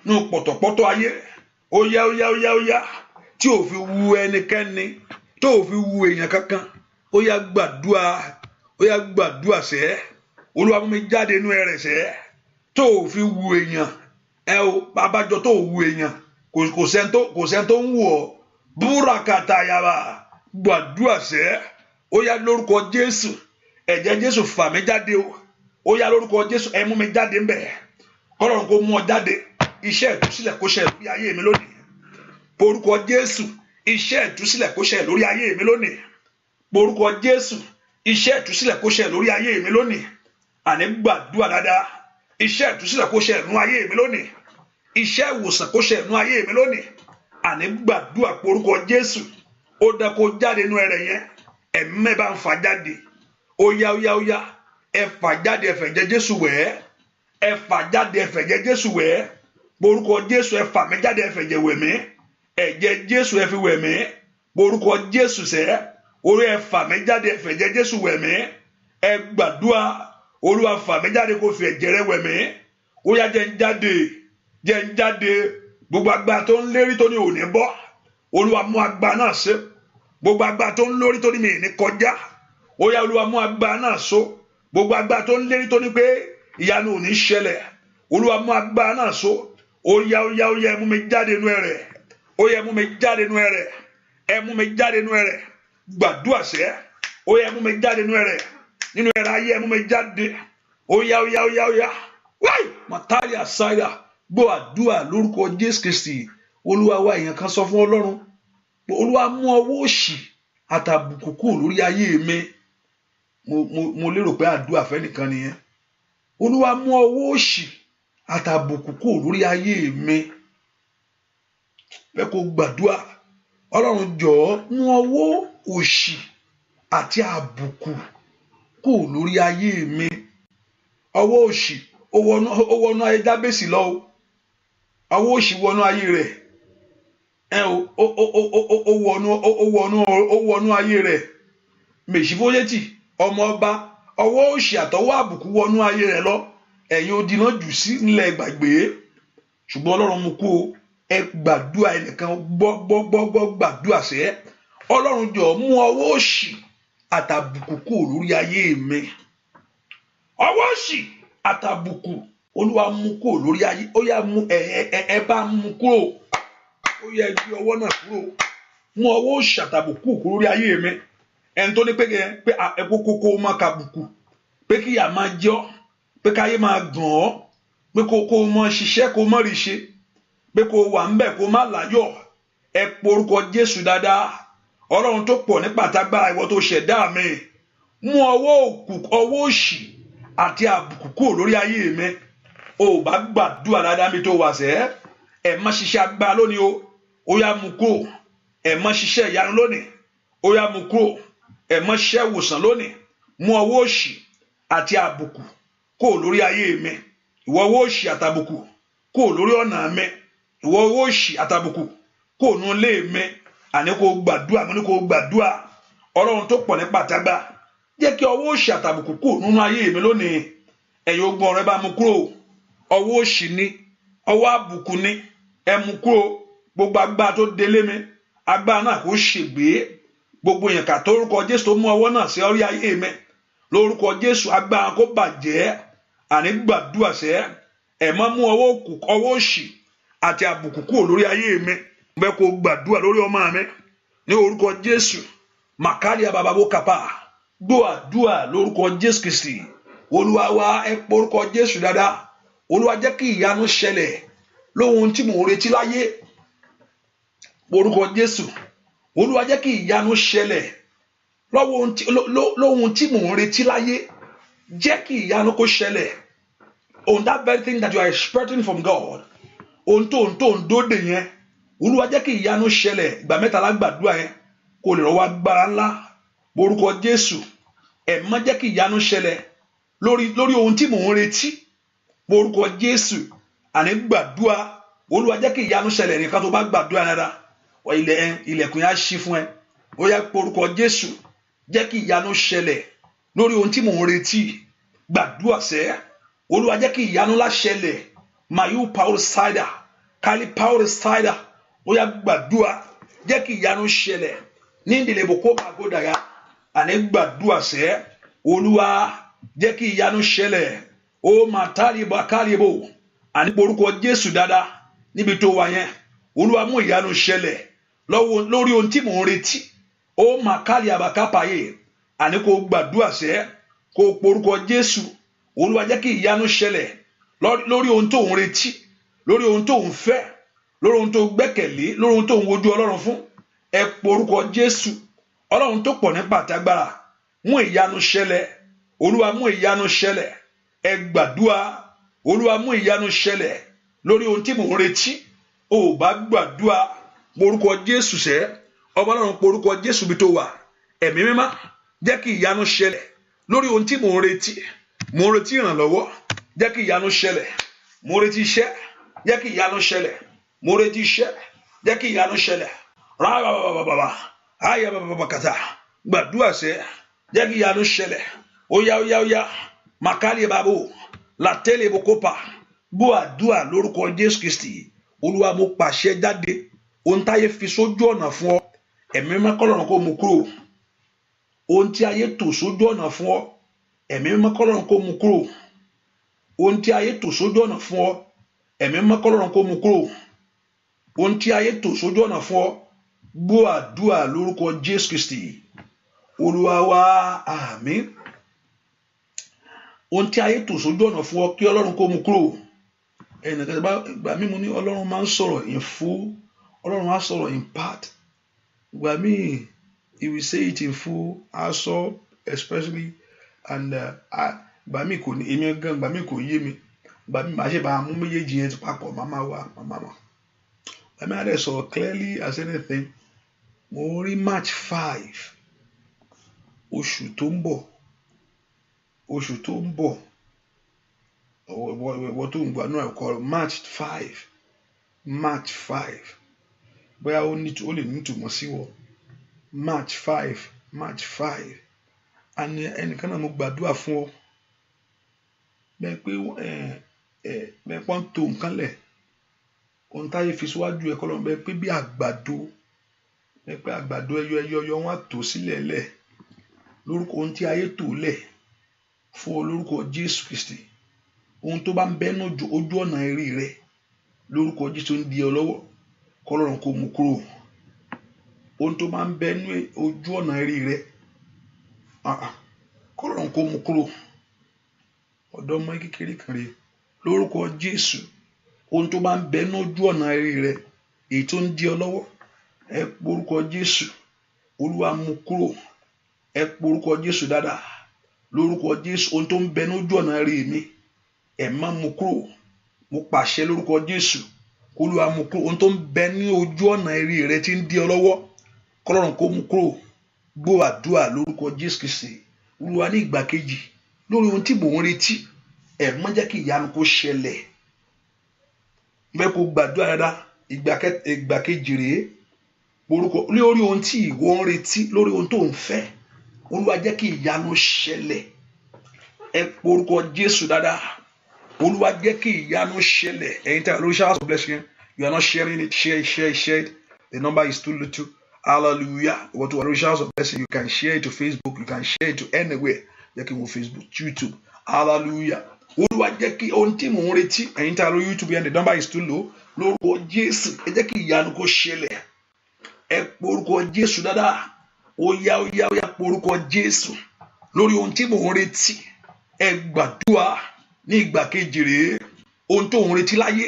nínú pọ̀tọ̀pọ̀tọ̀ ayé ó yá tí ò fi wu ẹnikẹ́ni tó ò fi wu èèyàn kankan ó yá gbàdúrà sẹ́ Olúwa mú mi jáde nínú ẹ̀rẹ̀ sẹ́ tó ò fi wu èèyàn abájọ tó ò wu èèyàn kò sẹ́ni tó ń wù ọ́ búrakàtà yàrá gbàdúrà sẹ́ ó yá lórúkọ Jésù ẹ̀jẹ̀ Jésù fà mí jáde ó yá lórúkọ Jésù ẹ mú mi jáde ńbẹ̀ kọ́lọ́run kó mú ọ jáde iṣẹ́ ìtúsílẹ̀ kó ṣẹ lórí ayé mi lónìí porúkọ Jésù iṣẹ́ ìtúsílẹ̀ kó ṣẹ lórí ayé mi lónìí porúkọ Jésù iṣẹ́ ìtúsílẹ̀ kó ṣẹ lórí ayé mi lónìí àní gbàdúrà dáadáa iṣẹ́ ìtúsílẹ̀ kó ṣẹ nú ayé mi lónìí iṣẹ́ ìwòsàn kó ṣẹ nú ayé mi lónìí àní gbàdúrà porúkọ Jésù ó dá kó jáde nú ẹrẹ̀ yẹn ẹ̀mí bá ń fà jáde ó yá ẹ fà jáde ẹ fẹ̀jẹ̀ Jésù wẹ̀ ẹ fà jáde ẹ fẹ̀jẹ̀ Jésù wẹ̀ porúkọ Jésù ẹ fà mí jáde ẹ fẹ̀jẹ̀ wẹ̀ mí ẹ̀jẹ̀ Jésù ẹ fi wẹ̀ mí porúkọ Jésù sẹ́ orí ẹ fà mí jáde ẹ fẹ̀jẹ̀ Jésù wẹ̀ mí ẹ gbàdúrà Olúwa fà mí jáde kó fi ẹ̀jẹ̀ rẹ̀ wẹ̀ mí ó yá jẹ́ ń jáde gbogbo agbára tó ń lérí tó ní òní bọ́ Olúwa mú agbára náà ṣe gbogbo agbára tó ń lórí tó ní mi ní kọjá ó yá Olúwa mú agbára náà so gbogbo agbára tó ń lérí tó ní pé ìyanu ò ní ṣẹlẹ̀ Olúwa mú agbára náà so ó yá ẹ mú mi jáde nú ẹ̀rẹ̀ ó yá ẹ mú mi jáde nú ẹ̀rẹ̀ ẹ mú mi jáde nú ẹ̀rẹ̀ gbàdúrà sẹ́ ó yá ẹ mú mi jáde nú ẹ̀rẹ̀ nínú ẹ̀rẹ̀ ayé ẹ mú mi jáde ó yá wáì màtáàlì àṣàyà gbọ́ àdúrà lórúkọ Jésù Kristi Olúwa wa èèyàn kan sọ fún Ọlọ́run Olúwa mú ọwọ́ òṣì àtàbùkù kúrò lórí ayé mi mo lérò pé àdúrà fẹ́nìkan nìyẹn Olúwa mú ọwọ́ òṣì àtàbùkù kúrò lórí ayé mi bẹ́ẹ̀ kó gbàdúrà Ọlọ́run jọ̀ọ́ mú ọwọ́ òṣì àti àbùkù kúrò lórí ayé mi ọwọ́ òṣì ó wọnú ayé Jábésì lọ ọwọ́ òṣì wọnú ayé rẹ̀ ó wọnú ayé rẹ̀ Mèṣífóṣẹ́tì ọmọ ọba ọwọ́ òṣì àtọwọ́ àbùkù wọnú ayé rẹ̀ lọ ẹ̀yin odi náà jù sí nílẹ̀ gbàgbé ṣùgbọ́n Ọlọ́run mú kó ẹ gbàdúrà ẹnìkan gbọ́ gbàdúrà sẹ́ Ọlọ́run jọ̀ọ́ mú ọwọ́ òṣì àtàbùkù kúrò lórí ayé mi ọwọ́ òṣì àtàbùkù Olúwa mú kúrò lórí ayé ó yá mú ẹ bá mú kúrò ó yẹ gbé ọwọ́ náà kúrò mú ọwọ́ òṣì àtàbùkù kúrò lórí ayé mi ẹni tó ní pé kókó máa kàbùkù pé kíyà máa jẹ ọ́ pé káyé máa gàn ọ́ pé kó máa ṣiṣẹ́ kó má rí ṣe pé kó wà ń bẹ̀ kó má láyọ̀ ẹ porúkọ Jésù dáadáa Ọlọ́run tó pọ̀ ní pàtàgbára ìwọ tó ṣẹ̀dá mi mú ọwọ́ òṣì àti àbùkù kúrò lórí ayé mi ò bá gbàdúrà dáadáa mi tó wà sẹ́ ẹ má ṣiṣẹ́ agbára lónìí ó yá mú kúrò ẹ má ṣiṣẹ́ ìyanu lónìí ó yá mú kúrò ẹ má ṣiṣẹ́ ìwòsàn lónìí mú ọwọ́ òṣì àti àbùkù kúrò lórí ayé mi ìwọ ọwọ́ òṣì àtàbùkù kúrò lórí ọ̀nà mi ìwọ ọwọ́ òṣì àtàbùkù kúrò nínú ilé mi àní kó gbàdúrà mo ní kó gbàdúrà Ọlọ́run tó pọ̀ ní pàtàgbà jẹ́ kí ọwọ́ òṣì àtàbùkù kúrò nínú ayé mi lónìí ẹ̀yin ogun ọ̀rẹ́ bá mú kúrò ọwọ́ òṣì ni ọwọ́ àbùkù ni ẹ mú kúrò gbogbo agbára tó délé mi agbára náà kó ṣègbé gbogbo èèyàn kà tó orúkọ Jésù tó mú ọwọ́ náà sí orí ayé mi lórúkọ Jésù agbára kó bàjẹ́ àní gbàdúrà sẹ́ ẹ má mú ọwọ́ òṣì àti àbùkù kúrò lórí ayé mi bẹ́ẹ̀ kó gbàdúrà lórí ọmọ mi ní orúkọ Jésù màkàrí àbàbàbò kàpà gbọ́ àdúrà lórúkọ Jésù Kristi Olúwa wa ẹ pọ orúkọ Jésù dáadáa Olúwa jẹ́ kí ìyanu ṣẹlẹ̀ lóhun tí mò ń retí láyé orúkọ Jésù Olúwa jẹ́ kí ìyanu ṣẹlẹ̀ lóhun tí mò ń retí láyé jẹ́ kí ìyanu kó ṣẹlẹ̀ on that very thing that you are expecting from God ohun tó ń dóde yẹn Olúwa jẹ́ kí ìyanu ṣẹlẹ̀ ìgbà mẹ́ta lágbàdúrà yẹn kó lè rọ́wọ́ agbára ńlá orúkọ Jésù ẹ má jẹ́ kí ìyanu ṣẹlẹ̀ lórí ohun tí mò ń retí orúkọ Jésù àní gbàdúrà Olúwa jẹ́ kí ìyanu ṣẹlẹ̀ nìkan tó bá gbàdúrà dáadáa ilẹ̀kùn yẹn á ṣí fún ẹ. Ó yá porúkọ Jésù, jẹ́ kí ìyanu ṣẹlẹ̀ lórí ohun tí mò ń retí. Gbàdúrà sẹ́, Olúwa jẹ́ kí ìyanu ńlá ṣẹlẹ̀. Mayu Paul Sida, Kali Paul Sida. Ó yá gbàdúrà, jẹ́ kí ìyanu ṣẹlẹ̀ ní ìdílé boko magodaya. Àní gbàdúrà sẹ́, Olúwa jẹ́ kí ìyanu ṣẹlẹ̀. Ó màtálì bàkálìbò. Àní porúkọ Jésù dáadáa níbi tó wà yẹn. Olúwa mú ìyanu ṣẹlẹ̀ lórí ohun tí mò ń retí. Ó màkálì àbàkápàyè. Àní kó gbàdúrà sẹ́, kó porúkọ Jésù. Olúwa jẹ́ kí ìyanu ṣẹlẹ̀ lórí ohun tó ń retí, lórí ohun tó ń fẹ́, lórí ohun tó gbẹ́kẹ̀lé, lórí ohun tó ń wojú Ọlọ́run fún. Ẹ porúkọ Jésù. Ọlọ́run tó pọ̀ nípa àtagbára, mú ìyanu ṣẹlẹ̀. Olúwa mú ìyanu ṣẹlẹ̀. Ẹ gbàdúrà, Olúwa mú ìyanu ṣẹlẹ̀ lórí ohun tí mò ń retí. Ó bá gbàdúrà, porúkọ Jésù sẹ́, ọba Ọlọ́run porúkọ Jésù bí tó wà. Ẹ̀mí mímọ́, jẹ́ kí ìyanu ṣẹlẹ̀ lórí ohun tí mò ń retí. Mo ń retí ìrànlọ́wọ́, jẹ́ kí ìyanu ṣẹlẹ̀. Mo ń retí iṣẹ́, jẹ́ kí ìyanu ṣẹlẹ̀. Mo ń retí iṣẹ́, jẹ́ kí ìyanu ṣẹlẹ̀. Rábàbàbàbà, ayabàbàbàkàtà, gbàdúrà sẹ́, jẹ́ kí ìyanu ṣẹlẹ̀. Óyá, màkàlì bàbò, làtẹ́lẹ̀ bòkópa, gbọ́ àdúrà lórúkọ Jésù Kristi. Olúwa mo pàṣẹ jáde, ohun táyé fi sójú ọ̀nà fún ọ, ẹ̀mí mímọ́ k'Ọlọ́run kó mú kúrò. Ohun tí ayé tò sójú ọ̀nà fún ọ, ẹ̀mí mímọ́ k'Ọlọ́run kó mú kúrò. Ohun tí ayé tò sójú ọ̀nà fún ọ, ẹ̀mí mímọ́ k'Ọlọ́run kó mú kúrò. Ohun tí ayé tò sójú ọ̀nà fún ọ, gbọ́ àdúrà lórúkọ Jésù Kristi. Olúwa wa, àmín. Ohun tí ayé tò sójú ọ̀nà fún ọ, kí Ọlọ́run kó mú kúrò. Ẹnìkan gbà mí mo ní Ọlọ́run máa ń sọ̀rọ̀ in full, Ọlọ́run á sọ̀rọ̀ in part. Gbà mí, he will say it in full, also especially, and gbà mí kò ní èmi gan, gbà mí kò yé mi. Gbà mí màá ṣe bá mú méjèèjì yẹn papọ̀, màmá wa. Gbà mí á dẹ̀ sọ̀rọ̀ clearly as anything. Mo rí March 5, oṣù tó ń bọ̀, what tó ń gbà náà kọ́ March 5. Bóyá ó lè ní ìtumọ̀ sí wọ March 5. And ẹnìkan náà mo gbàdúrà fún ọ bẹ́ẹ̀ pé pọ́n tó nǹkan lẹ̀, ohun táyé fi síwájú ẹ̀kọ́ lọ́nà bẹ́ẹ̀ pé bí àgbàdo ẹyọ wọn á tò sílẹ̀ lẹ̀ lórúkọ ohun tí ayé tò lẹ̀ fún ọ lórúkọ Jésù Kristi. Ohun tó bá ń bẹ́nu ojú ọ̀nà eré rẹ lórúkọ Jésù ń di ọ lọ́wọ́, k'Ọlọ́run kó mú kúrò. Ohun tó bá ń bẹ́nu ojú ọ̀nà eré rẹ, k'Ọlọ́run kó mú kúrò. Ọ̀dọ́ ọmọ kékeré kan rè lórúkọ Jésù. Ohun tó bá ń bẹ́nu ojú ọ̀nà eré rẹ, èyí tó ń di ọ lọ́wọ́, ẹ porúkọ Jésù. Olúwa mú kúrò. Ẹ porúkọ Jésù dáadáa lórúkọ Jésù. Ohun tó ń bẹ́nu ojú ọ̀nà eré mi, ẹ má mú kúrò. Mo pàṣẹ lórúkọ Jésù, Olúwa mú kúrò. Ohun tó ń bẹ ní ojú ọ̀nà eré rẹ tí ń di ọ lọ́wọ́, k'Ọlọ́run kó mú kúrò. Gbọ́ àdúrà lórúkọ Jésù Kristi. Olúwa ní ìgbà kejì lórí ohun tí mò ń retí, ẹ má jẹ́ kí ìyanu kó ṣẹlẹ̀. Bẹ́ẹ̀ kó gbàdúrà dáadáa. Ìgbà kejì rèé, orúkọ lórí ohun tí ìwọ ń retí, lórí ohun tó ń fẹ́, Olúwa jẹ́ kí ìyanu ṣẹlẹ̀. Ẹ porúkọ Jésù dáadáa. Olúwa jẹ́ kí ìyanu ṣẹlẹ̀. Ẹ̀yin tí a lórí showers of blessing, you are not sharing it. Share it. The number is too little. Hallelujah. What to showers of blessing, you can share it to Facebook, you can share it to anywhere. Jẹ́ kí wọ́n Facebook, YouTube. Hallelujah. Olúwa jẹ́ kí ohun tí mò ń retí, ẹ̀yin tí a lórí YouTube and the number is too low, lórúkọ Jésù, ẹ jẹ́ kí ìyanu kó ṣẹlẹ̀. Ẹ porúkọ Jésù dáadáa. Óyá, porúkọ Jésù lórí ohun tí mò ń retí. Ẹ gbàdúrà ní ìgbà kejì rèé. Ohun tó ń retí láyé,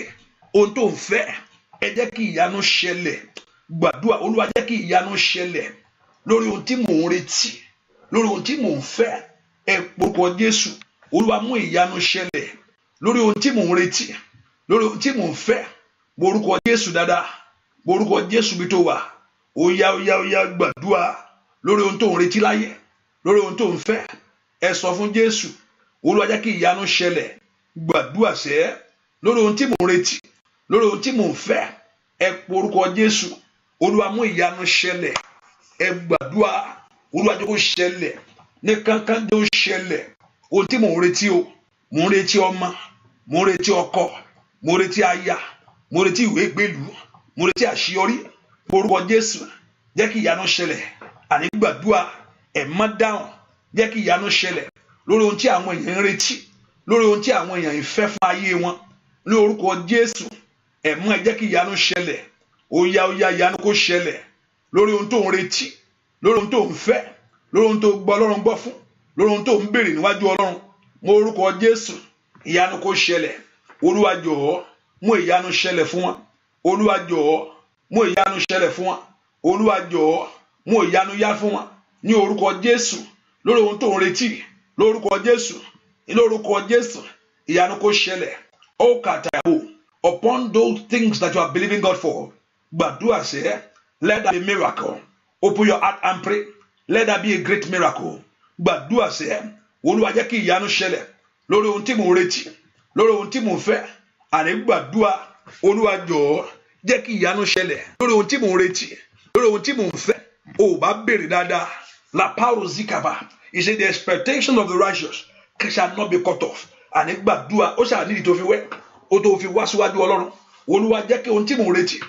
ohun tó ń fẹ́, ẹ jẹ́ kí ìyanu ṣẹlẹ̀. Gbàdúrà, Olúwa jẹ́ kí ìyanu ṣẹlẹ̀ lórí ohun tí mò ń retí, lórí ohun tí mò ń fẹ́. Ẹ porúkọ Jésù. Olúwa mú ìyanu ṣẹlẹ̀ lórí ohun tí mò ń retí, lórí ohun tí mò ń fẹ́. Porúkọ Jésù dáadáa. Porúkọ Jésù bí tó wà. Óyá, gbàdúrà lórí ohun tó ń retí láyé, lórí ohun tó ń fẹ́. Ẹ sọ fún Jésù. Olúwa jẹ́ kí ìyanu ṣẹlẹ̀. Gbàdúrà sẹ́ lórí ohun tí mò ń retí, lórí ohun tí mò ń fẹ́. Ẹ porúkọ Jésù. Olúwa mú ìyanu ṣẹlẹ̀. Ẹ gbàdúrà, Olúwa jẹ́ kó ṣẹlẹ̀. Ní kankan jẹ́ ó ṣẹlẹ̀. Ohun tí mò ń retí o, mò ń retí ọmọ, mò ń retí ọkọ, mò ń retí aya, mò ń retí ìwé ìgbélú, mò ń retí àṣeyọrí. Orúkọ Jésù, jẹ́ kí ìyanu ṣẹlẹ̀. Àní gbàdúrà, ẹ má dáhùn, jẹ́ kí ìyanu ṣẹlẹ̀ lórí ohun tí àwọn èèyàn ń retí, lórí ohun tí àwọn èèyàn ń fẹ́ fún ayé wọn. Ní orúkọ Jésù, ẹ jẹ́ kí ìyanu ṣẹlẹ̀. Ó yá ìyanu kó ṣẹlẹ̀ lórí ohun tó ń retí, lórí ohun tó ń fẹ́, lórí ohun tó gbọ́ Ọlọ́run gbọ́ fún, lórí ohun tó ń béèrè níwájú Ọlọ́run. Mo orúkọ Jésù, ìyanu kó ṣẹlẹ̀. Olúwa jọ̀ọ́ mú ìyanu ṣẹlẹ̀ fún wọn. Olúwa jọ̀ọ́ mú ìyanu ṣẹlẹ̀ fún wọn. Olúwa jọ̀ọ́ mú ìyanu yá fún wọn. Ní orúkọ Jésù, lórí ohun tó ń retí, lórúkọ Jésù, lórúkọ Jésù, ìyanu kó ṣẹlẹ̀. Ó kàtàkó upon those things that you are believing God for. Gbàdúrà sẹ́, let that be a miracle. Open your heart and pray. Let that be a great miracle. Gbàdúrà sẹ́, Olúwa jẹ́ kí ìyanu ṣẹlẹ̀ lórí ohun tí mò ń retí, lórí ohun tí mò ń fẹ́. Àní gbàdúrà, Olúwa jọ̀ọ́ jẹ́ kí ìyanu ṣẹlẹ̀ lórí ohun tí mò ń retí, lórí ohun tí mò ń fẹ́. Ó bá béèrè dáadáa. La paro zikaba. He said the expectation of the righteous shall not be cut off. Àní gbàdúrà, ó ṣáà nídìí tó fi wẹ́, ó tó fi wá síwájú Ọlọ́run. Olúwa jẹ́ kí ohun tí mò ń retí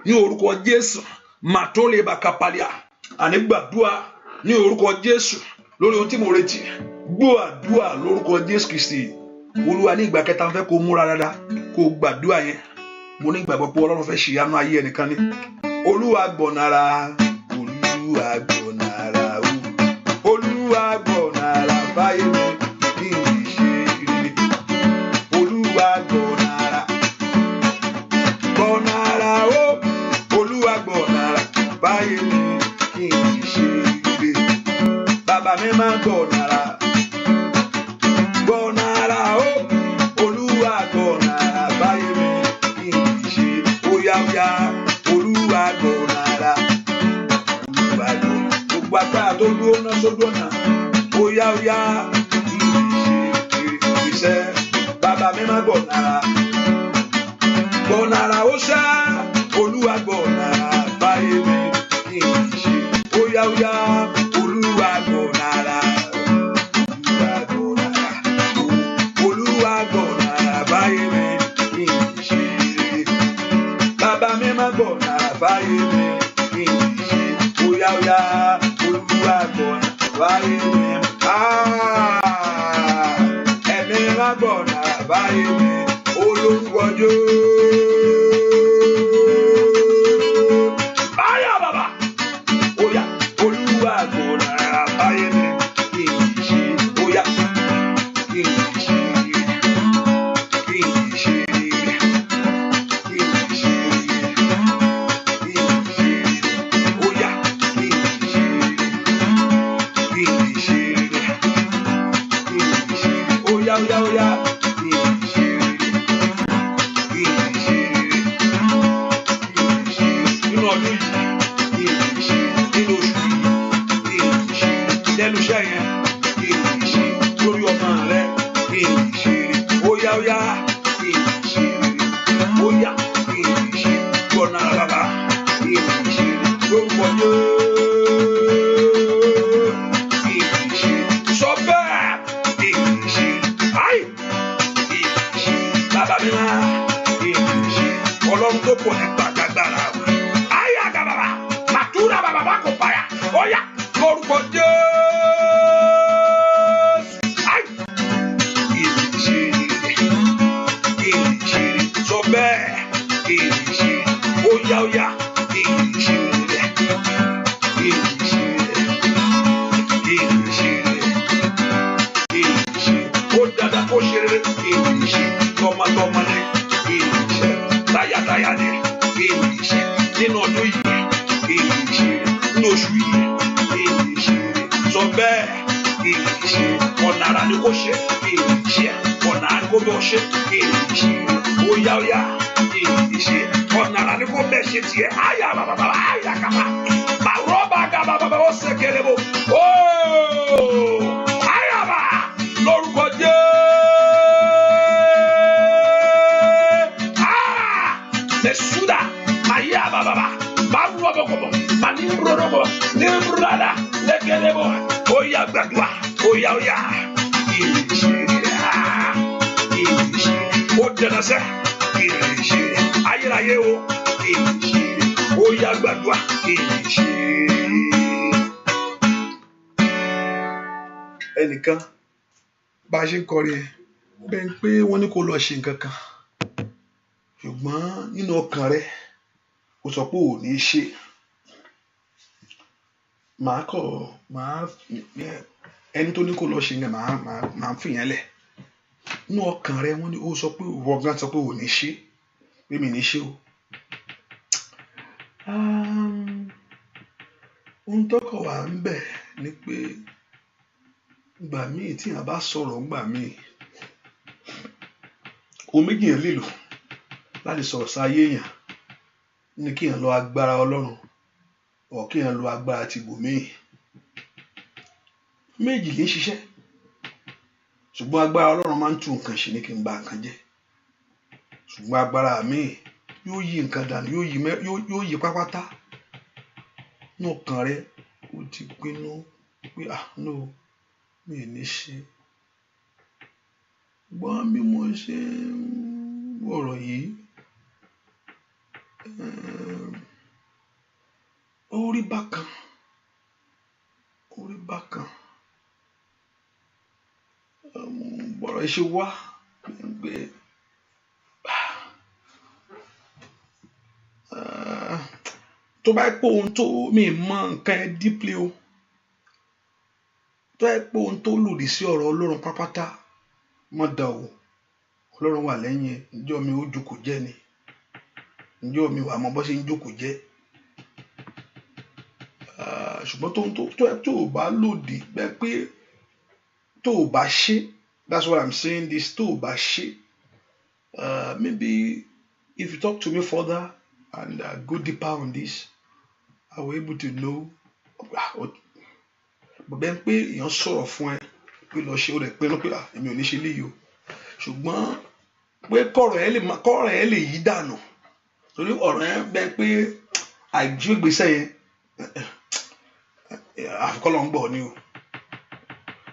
ní orúkọ Jésù màtólè bàkàpàlíà. Àní gbàdúrà ní orúkọ Jésù lórí ohun tí mò ń retí. Gbọ́ àdúrà lórúkọ Jésù Kristi. Olúwa ní ìgbà kẹta fẹ́ kó múra dáadáa kó gbàdúrà yẹn. Mo ní ìgbàgbọ́ pé Ọlọ́run fẹ́ ṣe ìyanu ayé ẹnìkan ní. Olúwa gbọ̀nàrà, Olúwa gbọ̀nàrà, Olúwa gbọ̀nàrà báyé mi kí n ṣe ire. Olúwa gbọ̀nàrà, gbọ̀nàrà o, Olúwa gbọ̀nàrà báyé mi kí n ṣe ire. Bàbá mi máa gbọ̀nàrà, gbọ̀nàrà o, Olúwa gbọ̀nàrà báyé mi kí n ṣe. Óyá Olúwa gbọ̀nàrà, Olúwa gbọ̀nàrà. Gbogbo agbára tó dúró náà sójú ọ̀nà. Óyá kí n ṣe ìrìnsẹ̀. Bàbá mi máa gbọ̀nàrà, gbọ̀nàrà ó ṣá, Olúwa gbọ̀nàrà báyé mi kí n ṣe. Óyá Olúwa gbọ̀nàrà, Olúwa gbọ̀nàrà, Olúwa gbọ̀nàrà báyé mi kí n ṣe. Bàbá mi máa gbọ̀nàrà báyé mi kí n ṣe. Óyá Olúwa gbọ̀nàrà báyé mi. Ẹ̀mí máa gbọ̀nàrà báyé mi. Olórúkọ Jésù. Báyà bàbá. Óyá Olúwa gbọ̀nàrà báyé mi kí n ṣe. Óyá kí n ṣe, kí n ṣe, kí n ṣe, kí n ṣe. Óyá kí n ṣe, kí n ṣe, kí n ṣe. Óyá kí n ṣe. Ọdún yìí kí n ṣe, nínú oṣù yìí kí n ṣe, lẹ́nu iṣẹ́ yẹn kí n ṣe, lórí ọmọ rẹ kí n ṣe. Óyá kí n ṣe, óyá kí n ṣe. Gbọ̀nà bàbá kí n ṣe, lórúkọ Jésù kí n ṣe. Sọ bẹ́ẹ̀ kí n ṣe. Kí n ṣe. Bàbá mi máa kí n ṣe. Ọlọ́run tó pọ̀ nípa gbàgbára wa. Óyá lórúkọ Jésù. Kí n ṣe, kí n ṣe. Sọ bẹ́ẹ̀ kí n ṣe. Óyá kí n ṣe, kí n ṣe, kí n ṣe, kí n ṣe. Ó dáadáa kó ṣe rere kí n ṣe. Tọmọtọmọ ni kí n ṣe. Táyàtáyà ni kí n ṣe. Nínú ọdún yìí kí n ṣe. Nínú oṣù yìí kí n ṣe. Sọ bẹ́ẹ̀ kí n ṣe. Ọ̀nà àrà ni kò ṣe kí n ṣe. Ọ̀nà àrà ni kò bẹ̀ ṣe kí n ṣe. Óyá kí n ṣe. Ọ̀nà àrà ni kò bẹ̀ ṣe tiẹ̀. Àyà bàbá àyà kàmá. Màrọ́bà gàbà bàbá ó ṣe kéré bò. Àyà bà lórúkọ Jésù. Mẹ̀súdà àyà bàbá. Màrọ́bà gbàdúrà óyá ó dẹ̀nà sẹ́ ayérayé o óyá gbàdúrà ẹnìkan bá a ṣe ń kọrin bẹ́ẹ̀ pé wọ́n ní kó lọ ṣe nǹkan kan ṣùgbọ́n nínú ọkàn rẹ ó sọ pé ò ní ṣe ẹni tó ní kó lọ ṣe yẹn màá fìyẹn lẹ̀ nínú ọkàn rẹ wọ́n ní ó sọ pé wọ́gán sọ pé ò ní ṣe pé mi ní ṣe o ohun tọkọ̀ wà ń bẹ̀ ni pé gbà míì tí yàn bá sọ̀rọ̀ gbà míì ohun méjì yẹn lè lò láti sọ̀rọ̀ sáyé yàn ní kí yàn lọ agbára Ọlọ́run ọ̀ kí yàn lọ agbára ti bòmíì méjì lè ṣiṣẹ́ ṣùgbọ́n agbára Ọlọ́run máa ń tú nǹkan ṣe ní kí n ba nǹkan jẹ́ ṣùgbọ́n agbára míì yóò yí nǹkan dànù yóò yí pápátá ní ọkàn rẹ ó ti pinnu pé no mi ò ní ṣe gbọ́n bí mo ṣe ń wọ̀rọ̀ yìí ó rí bákan bọ̀rọ̀ ṣe wá pé tó bá pé ohun tó mi mọ nǹkan ẹ díplé o tó yẹ pé ohun tó lòdì sí ọ̀rọ̀ Ọlọ́run pápátá mọ́ dà o Ọlọ́run wà lẹ́yìn ǹjọ́ mi ó jókòó jẹ́ ni ǹjọ́ mi wà mọ́ bọ́ ṣe ń jókòó jẹ́ ṣùgbọ́n tó o bá lòdì bẹ́ẹ̀ pé tó o bá ṣe that's what I'm saying this tó o bá ṣe maybe if you talk to me further and go deeper on this I will able to know bẹ́ẹ̀ pé èèyàn sọ̀rọ̀ fún ẹ pé lọ ṣe ó rẹ̀ pé èmi ò ní ṣe léyìí o ṣùgbọ́n pé kọ́rọ̀ ẹ lè yí dànù torí ọ̀rọ̀ ẹ bẹ́ẹ̀ pé àìjú ìgbésẹ̀ yẹn àfikọ́ ń gbọ́ ni o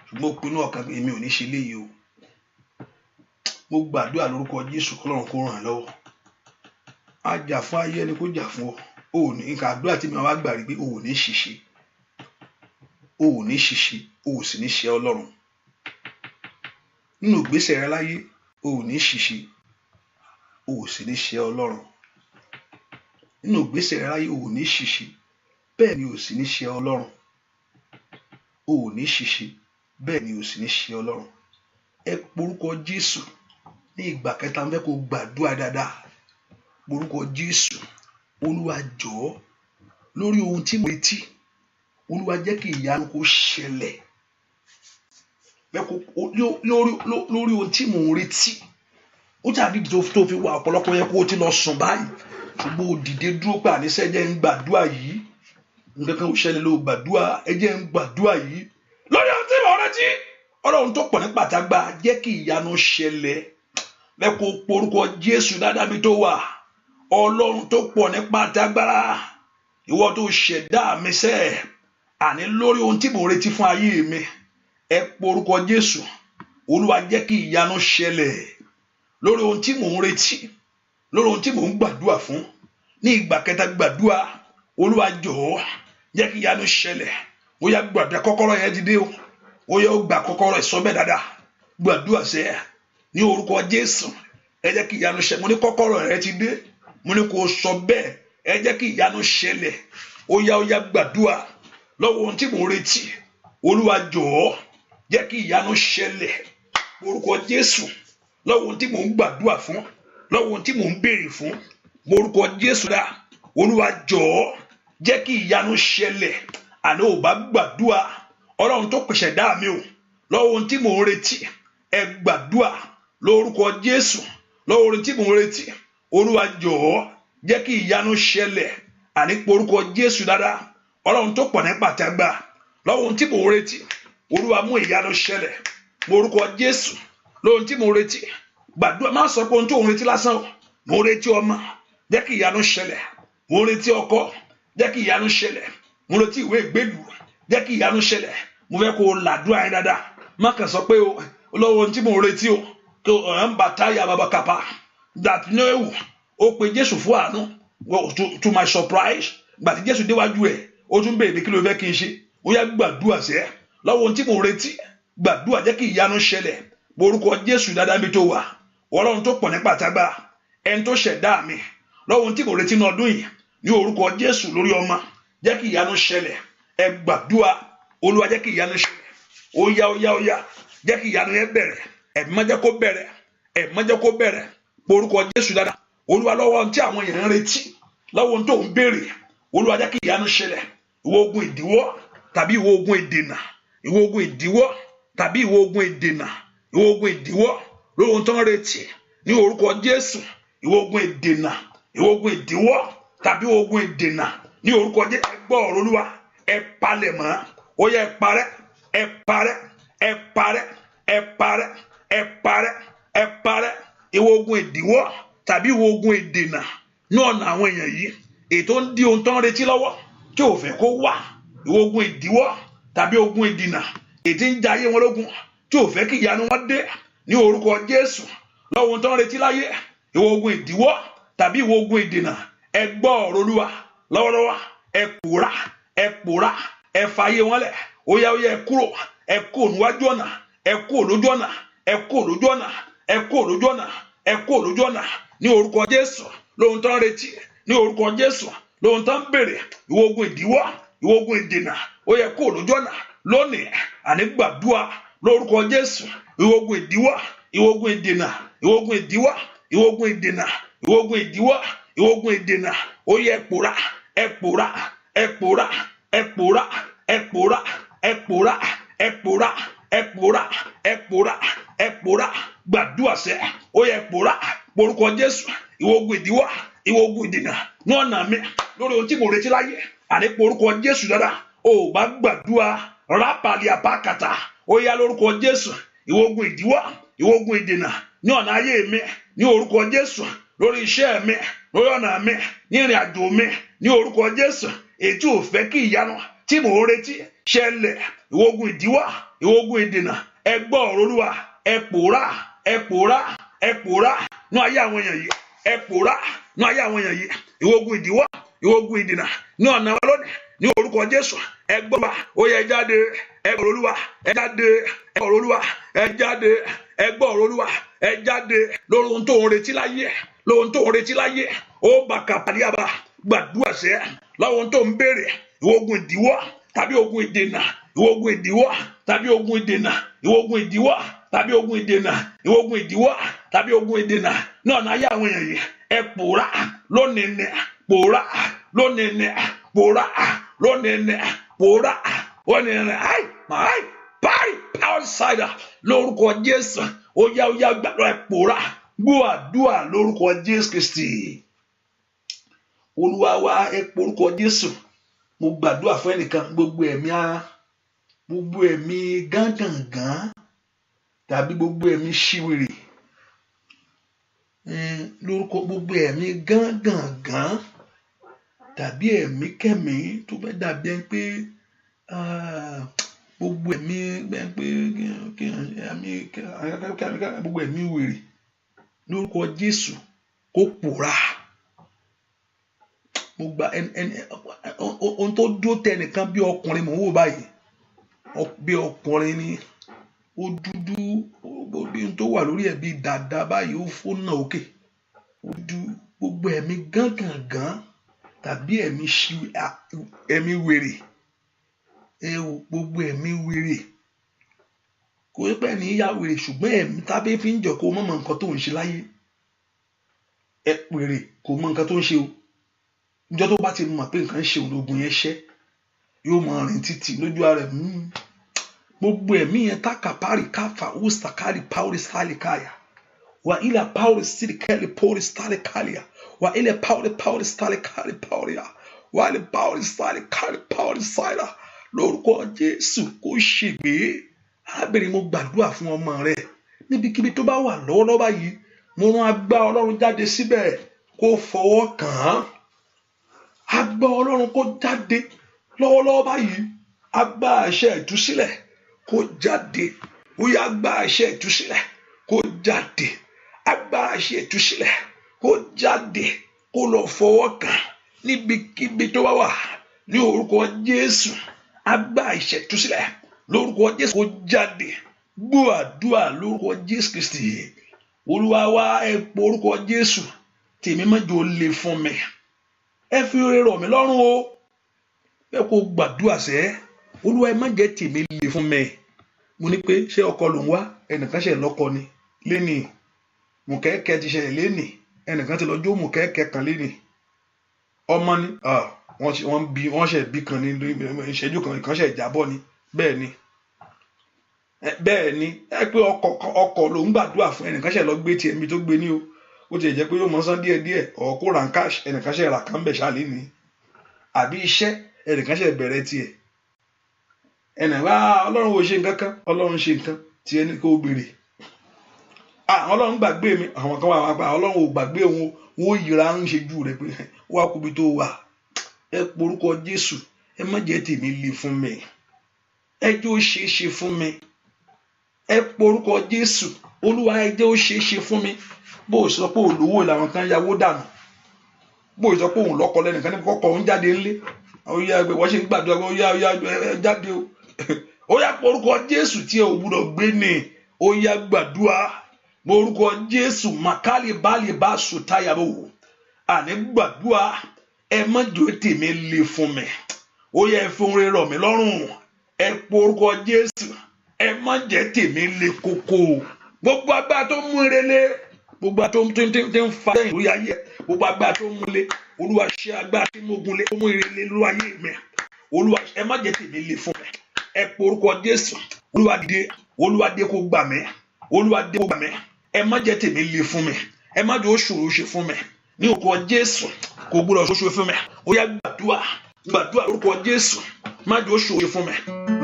ṣùgbọ́n ó pinnu ọkàn pé èmi ò ní ṣe léyìí o mo gbàdúrà lórúkọ Jésù kọ́lọ́run kó ràn án lọ́wọ́ á jà fún ayé ẹni kó jà fún ọ ò ní nǹkan àdúrà tí mi wá gbà rí pé ò ní ṣìṣe ò sì ní ṣe Ọlọ́run nínú ìgbésẹ̀ rẹ láyé ò ní ṣìṣe ò sì ní ṣe Ọlọ́run nínú ìgbésẹ̀ rẹ láyé ò ní ṣìṣe bẹ́ẹ̀ ni ò sì ní ṣe Ọlọ́run ò ní ṣìṣe bẹ́ẹ̀ ni ò sì ní ṣe Ọlọ́run ẹ porúkọ Jésù ní ìgbà kẹta ń fẹ́ kó gbàdúrà dáadáa porúkọ Jésù Olúwa jọ̀ọ́ lórí ohun tí mo retí Olúwa jẹ́ kí ìyanu kó ṣẹlẹ̀ lórí ohun tí mò ń retí ó tàbí tó fi wà ọ̀pọ̀lọpọ̀ yẹ kó o ti lọ sùn báyìí ṣùgbọ́n ó dìde dúró pé àníṣe ẹ jẹ́ ń gbàdúrà yìí nǹkan kan ò ṣẹlẹ̀ ló gbàdúrà ẹ jẹ́ ń gbàdúrà yìí lórí ohun tí mò ń retí Ọlọ́run tó pọ̀ ní pàtàgbà jẹ́ kí ìyanu ṣẹlẹ̀ lẹ́kọ̀ọ́ porúkọ Jésù dáadáa mi tó wà Ọlọ́run tó pọ̀ ní pàtàgbára ìwọ tó ṣẹ̀dá mi sẹ́ẹ̀ àní lórí ohun tí mò ń retí fún ayé mi ẹ porúkọ Jésù Olúwa jẹ́ kí ìyanu ṣẹlẹ̀ lórí ohun tí mò ń retí lórí ohun tí mò ń gbàdúrà fún ní ìgbà kẹta gbàdúrà Olúwa jọ̀ọ́ jẹ́ kí ìyanu ṣẹlẹ̀ ó yá gbàdúrà kọ́kọ́rọ́ yẹn ti dé o ó yá ó gbà kọ́kọ́rọ́ ẹ̀ sọ bẹ́ẹ̀ dáadáa gbàdúrà sẹ́ ní orúkọ Jésù ẹ jẹ́ kí ìyanu ṣẹlẹ̀ mo ní kọ́kọ́rọ́ rẹ ti dé mo ní kó sọ bẹ́ẹ̀ ẹ jẹ́ kí ìyanu ṣẹlẹ̀ ó yá gbàdúrà lọ́wọ́ ohun tí mò ń retí Olúwa jọ̀ọ́ jẹ́ kí ìyanu ṣẹlẹ̀ orúkọ Jésù lọ́wọ́ ohun tí mò ń gbàdúrà fún lọ́wọ́ ohun tí mò ń béèrè fún orúkọ Jésù dá Olúwa jọ̀ọ́ jẹ́ kí ìyanu ṣẹlẹ̀ àná ò bá gbàdúrà Ọlọ́run tó pèsè dá mi o lọ́wọ́ ohun tí mò ń retí ẹ gbàdúrà lórúkọ Jésù lọ́wọ́ ohun tí mò ń retí Olúwa jọ̀ọ́ jẹ́ kí ìyanu ṣẹlẹ̀ àní porúkọ Jésù dáadáa Ọlọ́run tó pọ̀ ní pàtàgbà lọ́wọ́ ohun tí mò ń retí Olúwa mú ìyanu ṣẹlẹ̀ porúkọ Jésù lọ́wọ́ ohun tí mò ń retí gbàdúrà má sọ pé ohun tó ń retí lásán mò ń retí ọmọ jẹ́ kí ìyanu ṣẹlẹ̀ mò ń retí ọkọ jẹ́ kí ìyanu ṣẹlẹ̀ mo retí ìwé ìgbélú jẹ́ kí ìyanu ṣẹlẹ̀ mo fẹ́ kó o làdúrà yẹn dáadáa má kàn sọ pé olówó ohun tí mo retí o kí o ń bàtà yà bàbá kàpá that no ewu ó pe Jésù fún àánú to my surprise gbàtí Jésù déwájú ẹ̀ ó tún béèrè kí ló fẹ́ kí n ṣe ó yá gbàdúrà sẹ́ lọ́wọ́ ohun tí mo retí gbàdúrà jẹ́ kí ìyanu ṣẹlẹ̀ borúkọ Jésù dáadáa bí tó wà Ọlọ́run tó pọ̀ nípa àtàgbà ẹni tó ṣẹ̀dá mi lọ́wọ́ ohun tí mo retí ní ọdún yìí ní orúkọ Jésù lórí ọmọ jẹ́ kí ìyanu ṣẹlẹ̀ ẹ gbàdúrà Olúwa jẹ́ kí ìyanu ṣẹlẹ̀ ó yá jẹ́ kí ìyanu yẹn bẹ̀rẹ̀ ẹ̀mí má jẹ́ kó bẹ̀rẹ̀ borúkọ Jésù dáadáa Olúwa lọ́wọ́ ohun tí àwọn èèyàn ń retí lọ́wọ́ ohun tó ń béèrè Olúwa jẹ́ kí ìyanu ṣẹlẹ̀ ìwọ ogun ìdíwọ́ tàbí ìwọ ogun ìdènà ìwọ ogun ìdíwọ́ tàbí ìwọ ogun ìdènà ìwọ ogun ìdíwọ́ lórí ohun tó ń retí ní orúkọ Jésù ìwọ ogun ìdènà ìwọ ogun ìdíwọ́ tàbí ìwọ ogun ìdènà ní orúkọ Jésù ẹ gbọ́ ọ̀rọ̀ Olúwa ẹ palẹ̀ mọ́ ó yẹ ẹ parẹ́ ìwọ ogun ìdíwọ́ tàbí ìwọ ogun ìdènà ní ọ̀nà àwọn èèyàn yìí ètò ń di ohun tó ń retí lọ́wọ́ tí ò fẹ́ kó wà ìwọ ogun ìdíwọ́ tàbí ogun ìdènà ètò ń jayé wọn lógun tí ò fẹ́ kí ìyanu wọn dé ní orúkọ Jésù lọ́wọ́ ohun tó ń retí láyé ìwọ ogun ìdíwọ́ tàbí ìwọ ogun ìdènà ẹ gbọ́ ọ̀rọ̀ Olúwa lọ́wọ́lọ́wọ́ ẹ pòórá ẹ fàyè wọn lẹ̀ ó yá ẹ kúrò ẹ kó níwájú ọ̀nà ẹ kó lójú ọ̀nà ní orúkọ Jésù lóhun tó ń retí ní orúkọ Jésù lóhun tó ń béèrè ìwọ ogun ìdíwọ́ ìwọ ogun ìdènà ó yẹ kó lójú ọ̀nà lónìí àní gbàdúrà lórúkọ Jésù ìwọ ogun ìdíwọ́ ìwọ ogun ìdènà ìwọ ogun ìdíwọ́ ìwọ ogun ìdènà ìwọ ogun ìdíwọ́ ìwọ ogun ìdènà ó yẹ pòórá gbàdúrà sẹ́ ó yẹ pòórá porúkọ Jésù ìwọ ogun ìdíwọ́ ìwọ ogun ìdènà ní ọ̀nà mi lórí ohun tí mo retí láyé àní porúkọ Jésù dáadáa ó bá gbàdúrà rápàlì àpákàtà ó yá lórúkọ Jésù ìwọ ogun ìdíwọ́ ìwọ ogun ìdènà ní ọ̀nà ayé mi ní orúkọ Jésù lórí iṣẹ́ mi lórí ọ̀nà mi ní ìrìn àjò mi ní orúkọ Jésù ètò ò fẹ́ kí ìyanu tí mò ń retí ṣẹlẹ̀ ìwọ ogun ìdíwọ́ ìwọ ogun ìdènà ẹ gbọ́ ọ̀rọ̀ Olúwa ẹ pòórá ní ayé àwọn èèyàn yìí ẹ pòórá ní ayé àwọn èèyàn yìí ìwọ ogun ìdíwọ́ ìwọ ogun ìdènà ní ọ̀nà wa lónìí ní orúkọ Jésù ẹ gbọ́ wa ó yẹ jáde ẹ gbọ́ Olúwa ẹ jáde ẹ gbọ́ Olúwa ẹ jáde ẹ gbọ́ Olúwa ẹ jáde lórí ohun tó ń retí láyé lóhun tó ń retí láyé ó bàkà pàdéyàbá gbàdúrà sẹ́ lọ́wọ́n tó ń béèrè ìwọ ogun ìdíwọ́ tàbí ogun ìdènà ìwọ ogun ìdíwọ́ tàbí ogun ìdènà ìwọ ogun ìdíwọ́ tàbí ogun ìdènà ìwọ ogun ìdíwọ́ tàbí ogun ìdènà náà náà yá àwọn èèyàn yìí ẹ pòórá lónìí pòórá lónìí pòórá lónìí pòórá lónìí ai pari outsider lórúkọ Jésù ó yá gbàdúrà ẹ pòórá gbọ́ àdúrà lórúkọ Jésù Kristi Olúwa wa ẹ porúkọ Jésù mo gbàdúrà fún ẹnìkan gbogbo ẹ̀mí gángangan tàbí gbogbo ẹ̀mí ṣíwèrè lórúkọ gbogbo ẹ̀mí gángangan tàbí ẹ̀mí kẹ́mí tó fẹ́ dàbí ẹni pé gbogbo ẹ̀mí gbogbo ẹ̀mí wèrè lórúkọ Jésù kó pòórá mo gba ohun tó dúró tẹ nìkan bí ọkùnrin mò ń wò báyìí bí ọkùnrin ni ó dúdú bí ohun tó wà lórí ẹ̀ bí dàda báyìí ó fónà òkè ó dú gbogbo ẹ̀mí gángangan tàbí ẹ̀mí wèrè gbogbo ẹ̀mí wèrè kò pẹ́ ní yá wèrè ṣùgbọ́n ẹ̀mí tábí fi ń jọ kó mọ̀ nǹkan tó ń ṣe láyé wèrè kò mọ̀ nǹkan tó ń ṣe o níjọ́ tó bá ti mọ̀ pé nǹkan ń ṣe ológun yẹn ṣẹ́ yóò mọ rìn títì lójú ara ẹ̀ gbogbo ẹ̀mí yẹn táka pari káfa ó sàkárì pauli sálíkáyà wà ilẹ̀ pauli sílíkẹ́lì pauli sálíkáyà wà ilẹ̀ pauli sálíkárì pauli wà ilẹ̀ pauli sálíkárì pauli sáyà lórúkọ Jésù kó ṣègbè arábìnrin mo gbàdúrà fún ọmọ rẹ níbikíbi tó bá wà lọ́wọ́lọ́wọ́ báyìí mo rán agbá Ọlọ́run jáde síbẹ̀ kó fọwọ́ kàn án agbá Ọlọ́run kó jáde lọ́wọ́lọ́wọ́ báyìí agbára àṣẹ ìtúsílẹ̀ kó jáde. Ó yá agbára àṣẹ ìtúsílẹ̀ kó jáde. Agbára àṣẹ ìtúsílẹ̀ kó jáde, kó lọ fọwọ́ kàn níbikíbi tó bá wà ní orúkọ Jésù. Agbára àṣẹ ìtúsílẹ̀ lórúkọ Jésù kó jáde. Gbọ́ àdúrà lórúkọ Jésù Kristi. Olúwa wá ẹ pọ orúkọ Jésù. Tèmi má jò lè fún mi. Ẹ fi oore rọ̀ mí lọ́rùn o. Ẹ kó gbàdúrà sẹ́. Olúwa ẹ má jẹ́ tèmi lè fún mi. Mo ní pé ṣé ọkọ ló ń wá? Ẹnìkan ṣe lọ́kọ ni lénìí. Mùkẹ́kẹ́ ti ṣẹlẹ̀ lénìí. Ẹnìkan ti lọ jó mùkẹ́kẹ́ kan lénìí. Ọmọ ni wọ́n ṣe bí kan ní ìṣẹ́jú kan ṣe jábọ́ ni. Bẹ́ẹ̀ ni ẹ pé ọkọ ló ń gbàdúrà fún. Ẹnìkan ṣe lọ gbé tiẹ̀ mi tó gbé ní o. Ó ti jẹ́ pé yóò mọ san díẹ̀díẹ̀ ọ̀kó rankash. Ẹnìkan ṣe rà kán bẹ̀ ṣáà lénìí. Àbí iṣẹ́ ẹnìkan ṣe bẹ̀rẹ̀ tiẹ̀. Ọlọ́run ò ṣe nǹkan kan. Ọlọ́run ṣe nǹkan tí ẹni kó béèrè. Ọlọ́run gbàgbé mi. Àwọn kan wà pa Ọlọ́run ò gbàgbé òun. Wọ́n yíra ń ṣe jù rẹ̀ pé wá kúbi tó wà. Ẹ porúkọ Jésù. Ẹ má jẹ́ tèmi le fún mi. Ẹ jẹ́ ó ṣe é ṣe fún mi. Ẹ porúkọ Jésù. Olúwa ẹ jẹ́ ó ṣe é ṣe fún mi. Bó o sọ pé olówó làwọn kan yáwó dànù. Bó o sọ pé òun lọ́kọ lẹ́nìkan ní kọ́kọ́ òun jáde ńlé. Wọ́n ṣe ń gbàdúrà pé ó yá jáde o. Ó yá porúkọ Jésù tí ẹ ò gbúdọ̀ gbé ni. Ó yá gbàdúrà. Porúkọ Jésù màkàlì báàlì bá sùtáyàbò. Àní gbàdúrà. Ẹ má jẹ́ tèmi le fún mi. Ó yá ẹ fún oore rọ̀ mí lọ́rùn. Ẹ porúkọ Jésù. Ẹ má jẹ́ tèmi le koko. Gbogbo agbára tó mú erelé. Gbogbo agbára tó ń fa lẹ́yìn lórí ayé. Gbogbo agbára tó mú lé. Olúwa ṣe agbára tí mo gun lé. Ó mú erelé lórí ayé mi. Olúwa ẹ má jẹ́ tèmi le fún mi. Ẹ porúkọ Jésù. Olúwa dé kó gbà mí. Olúwa dé kó gbà mí. Ẹ má jẹ́ tèmi le fún mi. Ẹ má jẹ́ ó ṣòro ṣe fún mi. Ní orúkọ Jésù kò gbọ́dọ̀ ṣoṣo fún mi. Ó yá gbàdúrà lórúkọ Jésù. Má jẹ́ ó ṣòro ṣe fún mi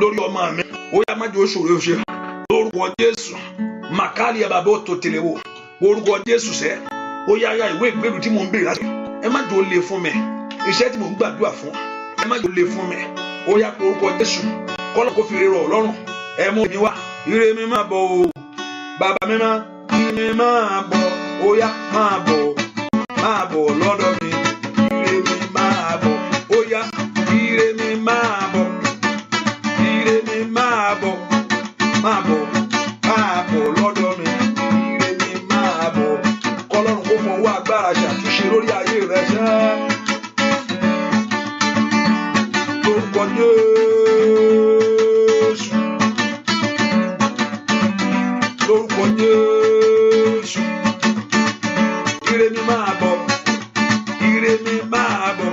lórí ọmọ mi. Ó yá má jẹ́ ó ṣòro ṣe lórúkọ Jésù. Màkàlì àbàbọ̀ tó tẹ̀lé wò. Orúkọ Jésù sẹ́. Ó yá ìwé ìgbèrú tí mò ń béèrè láti. Ẹ má jẹ́ ó le fún mi. Iṣẹ́ tí mò ń gbàdúrà fún. Ẹ má jẹ́ ó le fún mi. Ó yá orúkọ Jésù. Kọ́lọ̀ kó fi ire rọ̀ lọ́rùn. Ẹ mú mi wá. Ire mi máa bọ̀ o. Bàbá mi máa. Ire mi máa bọ̀. Ó yá máa bọ̀. Máa bọ̀ lọ́dọ̀ mi. Ire mi máa bọ̀. Ó yá ire mi máa bọ̀. Ire mi máa bọ̀. Máa bọ̀. Máa bọ̀ lọ́dọ̀ mi. Ire mi máa bọ̀. Kọ́lọ́run kó fọwọ́ agbára ṣàtúnṣe lórí ayé rẹ ṣá. Lórúkọ Jésù. Lórúkọ Jésù. Ire mi máa bọ̀. Ire mi máa bọ̀.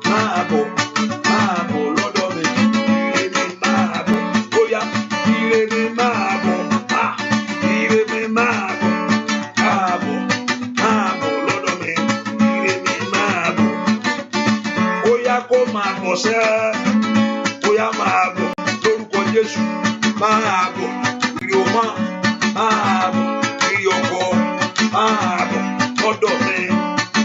Máa bọ̀. Máa bọ̀ lọ́dọ̀ mi. Ire mi máa bọ̀. Ó yá ire mi máa bọ̀. Ire mi máa bọ̀. Máa bọ̀. Máa bọ̀ lọ́dọ̀ mi. Ire mi máa bọ̀. Ó yá kó máa bọ̀ sẹ́. Ó yá máa bọ̀ lórúkọ Jésù. Máa bọ̀. Ire o máa bọ̀. Ire ọkọ máa bọ̀ lọ́dọ̀ mi.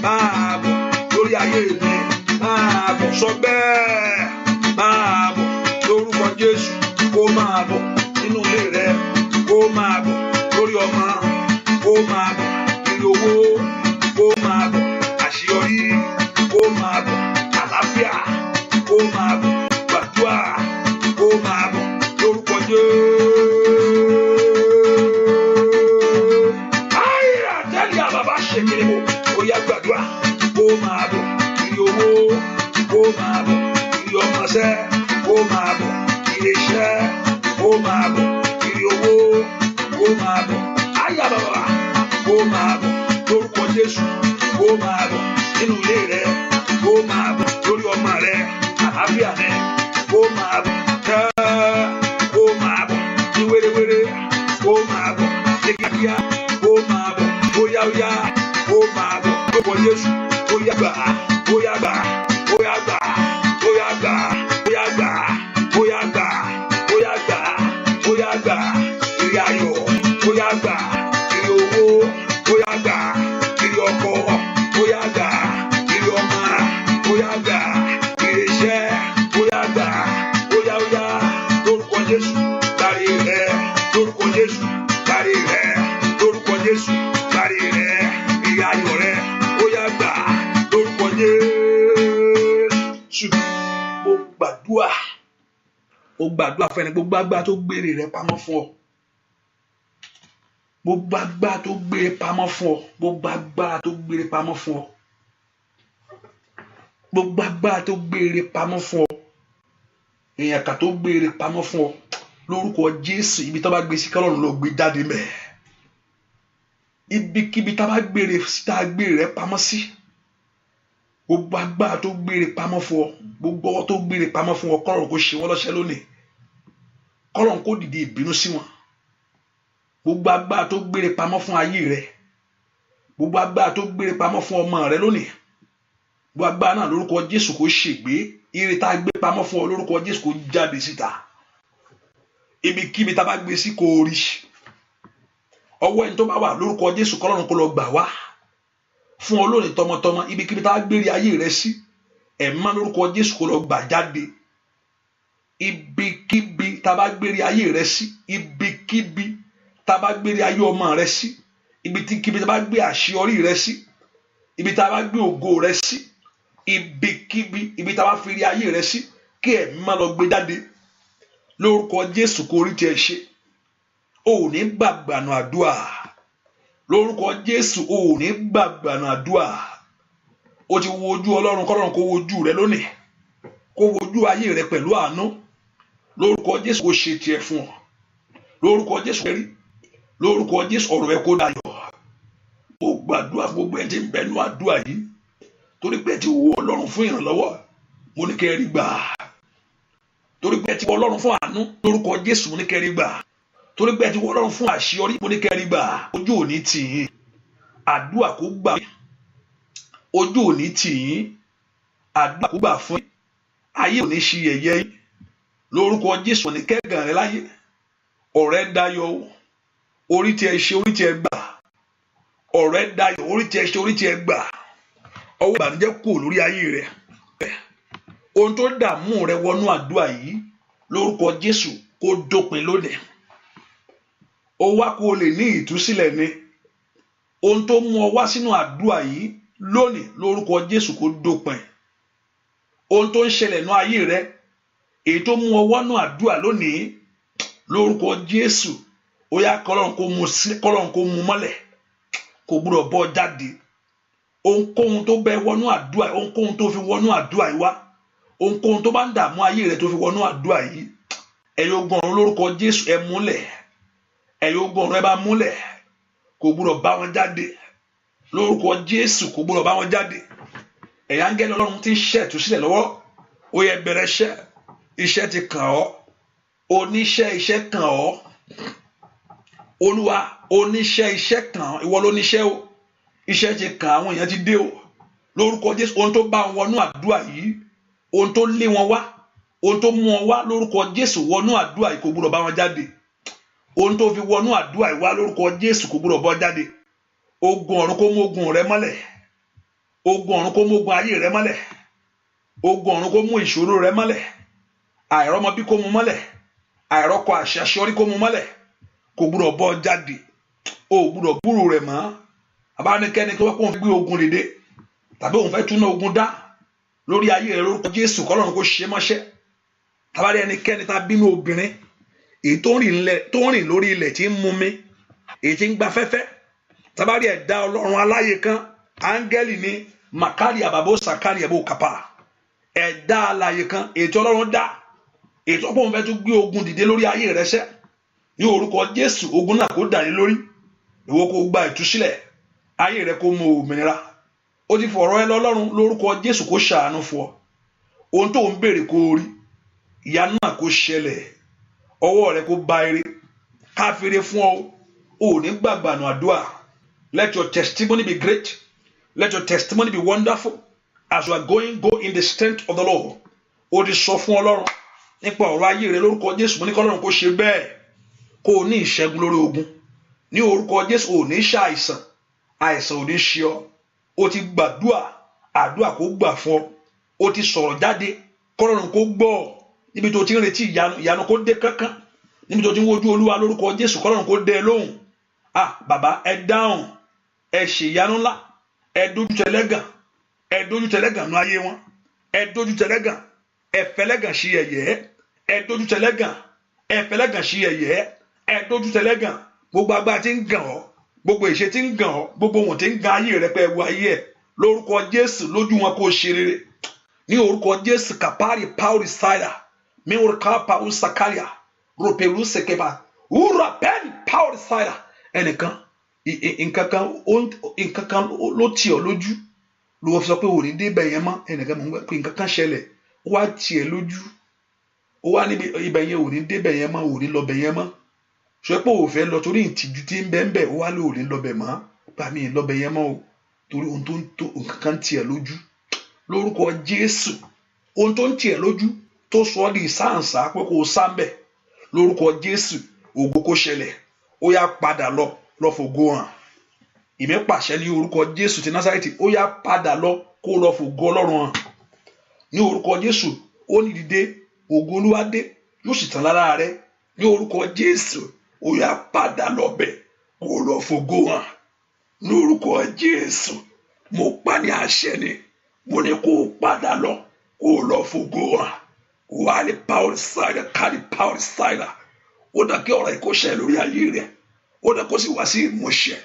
Máa bọ̀ lórí ayé mi. Máa bọ̀ sọ bẹ́ẹ̀. Máa bọ̀ lórúkọ Jésù. Kó máa bọ̀ nínú ilé rẹ. Kó máa bọ̀ lórí ọmọ. Kó máa bọ̀ ire owó. Kó máa bọ̀ àṣeyọrí. Kó máa bọ̀ àlàáfíà. Kó máa bọ̀ gbàdúrà. Kó máa bọ̀ lórúkọ Jésù. Ó yá gbàdúrà. Kó máa bọ̀ ire owó. Kó máa bọ̀ ire ọmọṣẹ́. Kó máa bọ̀ ire iṣẹ́. Kó máa bọ̀ ire owó. Kó máa bọ̀ ayé bàbá. Kó máa bọ̀ lórúkọ Jésù. Kó máa bọ̀ nínú ilé rẹ. Kó máa bọ̀ lórí ọmọ rẹ. Àlàáfíà rẹ. Kó máa bọ̀ kó máa bọ̀ ní wéréwéré. Kó máa bọ̀ ní kíákíá. Kó máa bọ̀ ó yá. Ó máa bọ̀ lórúkọ Jésù. Ó yá gbà. Ó yá gbà. Ó yá gbà. Ó yá gbà. Ó yá gbà. Ó yá gbà. Ó yá gbà. Ó yá gbà. Ire ayọ̀. Ó yá gbà. Ire owó. Ó yá gbà. Ire ọkọ. Ó yá gbà. Ire ọmọ. Ó yá gbà. Ire iṣẹ́. Ó yá gbà. Ó yá. Jésù gbàre rẹ̀ lórúkọ Jésù gbàre rẹ̀ lórúkọ Jésù gbàre rẹ̀ ìyà ayọ̀ rẹ̀ ó yá gbà lórúkọ Jésù. Mo gbàdúrà fún ẹni gbogbo agbára tó gbére rẹ̀ pamọ́ fún ọ. Gbogbo agbára tó gbére pamọ́ fún ọ. Gbogbo agbára tó gbére pamọ́ fún ọ. Gbogbo agbára tó gbére pamọ́ fún ọ. Èèyàn kan tó gbére pamọ́ fún ọ. Lórúkọ Jésù ibi tó bá gbé sí kọ́lọ́run ló gbé jáde mẹ́. Ibikíbi tá bá gbére sí tá gbére rẹ̀ pamọ́ sí. Gbogbo agbára tó gbére pamọ́ fún ọ. Gbogbo ọwọ́ tó gbére pamọ́ fún ọ kọ́lọ́run kó ṣe wọ́n lọ́ṣẹ́ lónìí. Kọ́lọ́run kó dìde ìbínú sí wọn. Gbogbo agbára tó gbére pamọ́ fún ayé rẹ. Gbogbo agbára tó gbére pamọ́ fún ọmọ rẹ lónìí. Gbogbo agbára náà lórúkọ Jésù kó ṣègbé. Ire tá gbé pamọ́ fún ọ lórúkọ Jésù kó jáde síta. Ibikíbi tá bá gbé sí kó rí. Ọwọ́ ẹni tó bá wà lórúkọ Jésù kọ́lọ́run kó lọ gbà wá. Fún ọ lónìí tọmọtọmọ ibikíbi tá gbére ayé rẹ sí. Ẹ̀mọ́ lórúkọ Jésù kó lọ gbà jáde. Ibikíbi tá bá gbére ayé rẹ sí. Ibikíbi tá bá gbére ayé ọmọ rẹ sí. Ibikíbi tá bá gbé àṣeyọrí rẹ sí. Ibi tá bá gbé ògo rẹ sí. Ibikíbi ibi tá bá fi rí ayé rẹ sí. Kí ẹ̀mí má lọ gbé jáde. Lórúkọ Jésù kó rí tiẹ̀ ṣe. O ò ní gbàgbànú àdúrà. Lórúkọ Jésù o ò ní gbàgbànú àdúrà. O ti wo ojú Ọlọ́run kọ́lọ́run kó wojú rẹ lónìí. Kó wojú ayé rẹ pẹ̀lú àánú. Lórúkọ Jésù kó ṣe tiẹ̀ fún ọ. Lórúkọ Jésù rí. Lórúkọ Jésù ọ̀rọ̀ ẹ kó dayọ̀. Mo gbàdúrà gbogbo ẹ tí ń bẹnu àdúrà yìí. Torí pé ẹ ti wo Ọlọ́run fún ìrànlọ́wọ́. Mo ní kẹ́ rí gbà. Torí pé ẹ ti wo Ọlọ́run fún àánú. Lórúkọ Jésù mo ní kẹ́ rí gbà. Torí pé ẹ ti wo Ọlọ́run fún àṣeyọrí. Mo ní kẹ́ rí gbà. Ojú ò ní tì yín. Àdúrà kó gbà. Ojú ò ní tì yín. Àdúrà kó gbà fún yín. Ayé ò ní ṣi yẹ̀yẹ́ yín. Lórúkọ Jésù ní kẹ́gàn rẹ láyé. Ọ̀rẹ́ dayọ̀ orí tí ẹ ṣe orí tí ẹ gbà. Ọ̀rẹ́ dayọ̀ orí tí ẹ ṣe orí tí ẹ gbà. Ọwọ́ ìbànújẹ́ kò lórí ayé rẹ. Ohun tó dààmú rẹ wọnú àdúrà yìí lórúkọ Jésù kó dópin lónìí. Ó wá kó lè ní ìtúsílẹ̀ ni. Ohun tó mú ọ wá sínú àdúrà yìí lónìí lórúkọ Jésù kó dópin. Ohun tó ń ṣẹlẹ̀ nú ayé rẹ èyí tó mú ọ wọnú àdúrà lónìí lórúkọ Jésù ó yá kọ́lọ́run kó mú mọ́lẹ̀ kò gbúdọ̀ bọ́ jáde. Ohunkóhun tó bẹ wọnú àdúrà ohunkóhun tó fi wọnú àdúrà yìí wá ohunkóhun tó bá ń dààmú ayé rẹ tó fi wọnú àdúrà yìí ẹ̀yin ogun ọ̀run lórúkọ Jésù ẹ múlẹ̀. Ẹ̀yin ogun ọ̀run ẹ bá múlẹ̀ kò gbúdọ̀ bá wọn jáde. Lórúkọ Jésù kò gbúdọ̀ bá wọn jáde. Ẹ̀yin áńgẹ́lì Ọlọ́run tí ń ṣètú sílẹ̀ lọ́wọ́ ó yẹ bẹ̀rẹ̀ iṣẹ́ ti kàn ọ́. Iṣẹ́ kàn ọ́. Olúwa iṣẹ́ kàn ìwọ ló níṣẹ́ o. Iṣẹ́ ti kàn àwọn èèyàn ti dé o. Lórúkọ Jésù ohun tó bá wọn wọnú àdúrà yìí ohun tó lé wọn wá ohun tó mú wọn wá lórúkọ Jésù wọnú àdúrà yìí kò gbúdọ̀ bá wọn jáde. Ohun tó fi wọnú àdúrà yìí wá lórúkọ Jésù kò gbúdọ̀ bọ́ jáde. Ogun ọ̀run kó mú ogun rẹ mọ́lẹ̀. Ogun ọ̀run kó mú ogun ayé rẹ mọ́lẹ̀. Ogun ọ̀run kó mú ìṣòro rẹ mọ́lẹ̀. Àìrọ́mọbí kó mú mọ́lẹ̀. Àìrọ́kọ àṣeyọrí kó mú mọ́lẹ̀. Kò gbúdọ̀ bọ́ jáde. O gbúdọ̀ gbúrò rẹ̀ mọ́. Abánikẹ́ni tó wá kó gbé ogun dìde tàbí òun fẹ́ túná ogun dá lórí ayé rẹ lórúkọ Jésù kọ́lọ́run kó ṣe mọ́ṣẹ́. Tàbí ẹnikẹ́ni tá bínú obìnrin èyí tó ń rìn lórí ilẹ̀ tí ń mumi èyí tí ń gba fẹ́fẹ́. Tàbí ẹ̀dá Ọlọ́run aláyè kan áńgẹ́lì ní màkàrí àbàbò sàkárì ẹ̀bò kàpà. Ẹ̀dá aláyè kan èyí tí Ọlọ́run dá èyí tó pọ̀ fẹ́ tún gbé ogun dìde lórí ayé rẹ ṣẹ́. Ní orúkọ Jésù ogun náà kó dà ní lórí. Ìwọ kó gba ìtúsílẹ̀ ayé rẹ kó mú òmìnira. Ó ti fọ̀rọ̀ ẹ lọ́lọ́run lórúkọ Jésù kó ṣàánú fún ọ. Ohun tó ń béèrè kó rí ìyanu náà kó ṣẹlẹ̀. Ọwọ́ rẹ kó bá ire káfíire fún ọ. O ní gbàgbànú àdúrà. Let your testimony be great. Let your testimony be wonderful. As you are going, go in the strength of the Lord. O ti sọ fún Ọlọ́run nípa ọ̀rọ̀ ayé rẹ lórúkọ Jésù. Mo ní kí Ọlọ́run kó ṣe bẹ́ẹ̀ kó o ní ìṣẹ́gun lórí ogun. Ní orúkọ Jésù ò ní ṣàìsàn. Àìsàn ò ní ṣe ọ. O ti gbàdúà àdúà kó gbà fún ọ. O ti sọ̀rọ̀ jáde kọ́lọ́run kó gbọ́ ọ. Níbi tó ti ń retí ìyanu kó dé kankan níbi tó ti ń wojú Olúwa lórúkọ Jésù kọ́lọ́run kó dẹ lóhùn. Bàbá ẹ dáhùn, ẹ ṣèyanu ńlá, ẹ dójú tẹlẹ́gàn, ẹ dójú tẹlẹ́gàn nú ayé wọn, ẹ dójú tẹlẹ́gàn, ẹ fẹlẹ́gàn sí yẹ̀yẹ́, ẹ dójú tẹlẹ́gàn, ẹ fẹlẹ́gàn sí yẹ̀yẹ́, ẹ dójú tẹlẹ́gàn. Gbogbo agbára tí ń gàn ọ́, gbogbo ìṣe tí ń gàn ọ́, gbogbo ohun tí ń gan ayé rẹ pé ẹ wo ayé ẹ lórúkọ Jésù lójú wọn kó ṣe rere ní orúkọ Jésù. Kapari pauri saida mi orúkọ pa usakaria ropelu sekeba ura pen pauri saida. Ẹnìkan nǹkan kan ló tì ọ́ lójú ló wọ́n fi sọ pé òní débẹ̀ yẹn mọ́. Ẹnìkan mọ̀ pé nǹkan kan ṣẹlẹ̀ ó wá tì ẹ́ lójú, ó wá níbi ibẹ̀ yẹn òní débẹ̀ yẹn mọ́, òní lọ bẹ̀ yẹn mọ́. Sọ pé òun fẹ́ lọ torí ìtìjú tí ń bẹ́ẹ̀ bẹ́ẹ̀ ó wá lé òní lọ bẹ̀ mọ́, bàmí lọ bẹ̀ yẹn mọ́ o torí ohun tó nǹkan kan tì ẹ́ lójú lórúkọ Jésù. Ohun tó ń tì ẹ́ lójú tó sọ ọ́ di ìsáǹsá pé kò sáńbẹ̀ lórúkọ Jésù, ògo kó ṣẹlẹ̀, ó yá padà lọ fògo hàn. Ìmí pàṣẹ ní orúkọ Jésù ti Násárẹ́tì, ó yá padà lọ kó lọ fògo Ọlọ́run hàn ní orúkọ Jésù. Ó ní dìde, ògo Olúwa dé yóò sì tàn lára rẹ ní orúkọ Jésù. Ó yá padà lọ bẹ̀ kó lọ fògo hàn ní orúkọ Jésù. Mo pa ní àṣẹ ni, mo ní kó padà lọ kó lọ fògo hàn. Wà ní power side, kárí power side. Ó dà kí ọ̀rọ̀ ìkó ṣẹ lórí ayé rẹ̀, ó dà kó sì wá sí ìmúṣẹ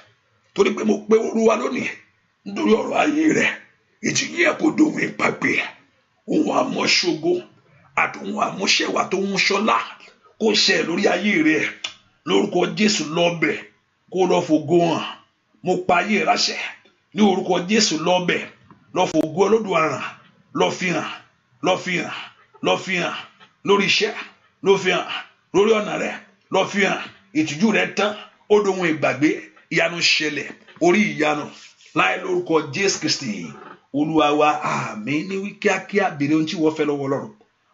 torí pé mo pé Olúwa lónìí nítorí ọ̀rọ̀ ayé rẹ̀. Ìtìjú yẹ kó dohun ìpàgbé, ohun àmọ́ṣogo àti ohun àmúṣẹwà tó ń ṣọlá kó ṣẹ lórí ayé rẹ̀ lórúkọ Jésù. Lọ́bẹ̀ kó lọ fògo hàn. Mo pa ayé ráṣẹ ní orúkọ Jésù. Lọ́bẹ̀ lọ fògo Olódùmarè, lọ fi hàn, lọ fi hàn, lọ fi hàn lórí iṣẹ́, lọ fi hàn lórí ọ̀nà rẹ̀, lọ fi hàn. Ìtìjú rẹ̀ tán, ó dohun ìgbàgbé, ìyanu ṣẹlẹ̀, orí ìyanu láì lórúkọ Jésù Kristi Olúwa wa. Àmín. Ní wí kíákíá béèrè ohun tí wọ́n fẹ́ lọ́wọ́ Ọlọ́run.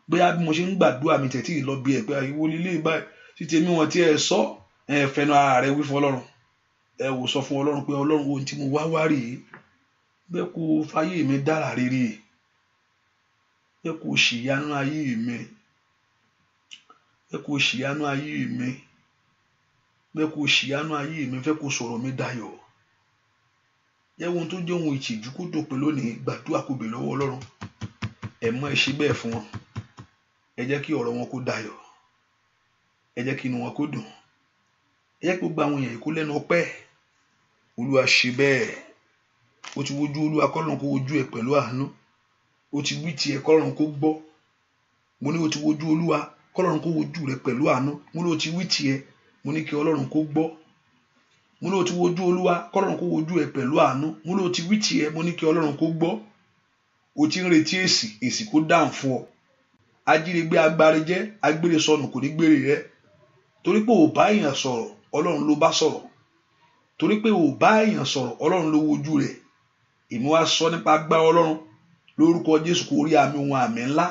Bóyá bí mo ṣe ń gbàdúrà mi tẹ̀tí lọ bí ẹ pé ìwọ lílé báyìí títí mi wọn tí ẹ sọ ẹ fẹnu ara rẹ wí fún Ọlọ́run. Ẹ wò sọ fún Ọlọ́run pé Ọlọ́run ohun tí mo wá rèé, bẹ́ẹ̀ kó fáyé mi dára rere, bẹ́ẹ̀ kó ṣìyanu ayé mi, bẹ́ẹ̀ kó ṣìyanu ayé mi, bẹ́ẹ̀ kó ṣìyanu ayé mi, fẹ́ kó sọ̀rọ̀ mi dayọ̀. Yẹ ohun tó jẹ́ ohun ìtìjú kó dòpin lónìí, gbàdúrà kó bẹ̀ lọ́wọ́ Ọlọ́run. Ẹ mọ́ ẹ ṣe bẹ́ẹ̀ fún wọn, ẹ jẹ́ kí ọ̀rọ̀ wọn kó dayọ̀, ẹ jẹ́ kí inú wọn kó dùn, ẹ jẹ́ kí gbogbo àwọn èèyàn kó lẹ́nu ọpẹ́. Olúwa ṣe bẹ́ẹ̀. Ó ti wojú Olúwa kọ́lọ́run kó wojú ẹ pẹ̀lú àánú, ó ti wí tiẹ̀ kọ́lọ́run kó gbọ́. Mo ní ó ti wojú Olúwa kọ́lọ́run kó wojú rẹ pẹ̀lú àánú. Mo ní ó ti wí tiẹ̀, mo ní kí Ọlọ́run kó gbọ́. Mo ní ó ti wojú Olúwa kọ́lọ́run kó wojú ẹ pẹ̀lú àánú. Mo ní ó ti wí tiẹ̀, mo ní kí Ọlọ́run kó gbọ́. O ti ń retí èsì kó dáhùn fún ọ. Ajínigbé agbárí jẹ́ agbére sọnù kò ní gbére rẹ torí pé ò bá èèyàn sọ̀rọ̀, Ọlọ́run ló bá sọ̀rọ̀. Torí pé ò bá èèyàn sọ̀rọ̀, Ọlọ́run ló wojú rẹ̀. Èmi wá sọ nípa agbára Ọlọ́run lórúkọ Jésù kó rí àmì ohun àmì ńlá,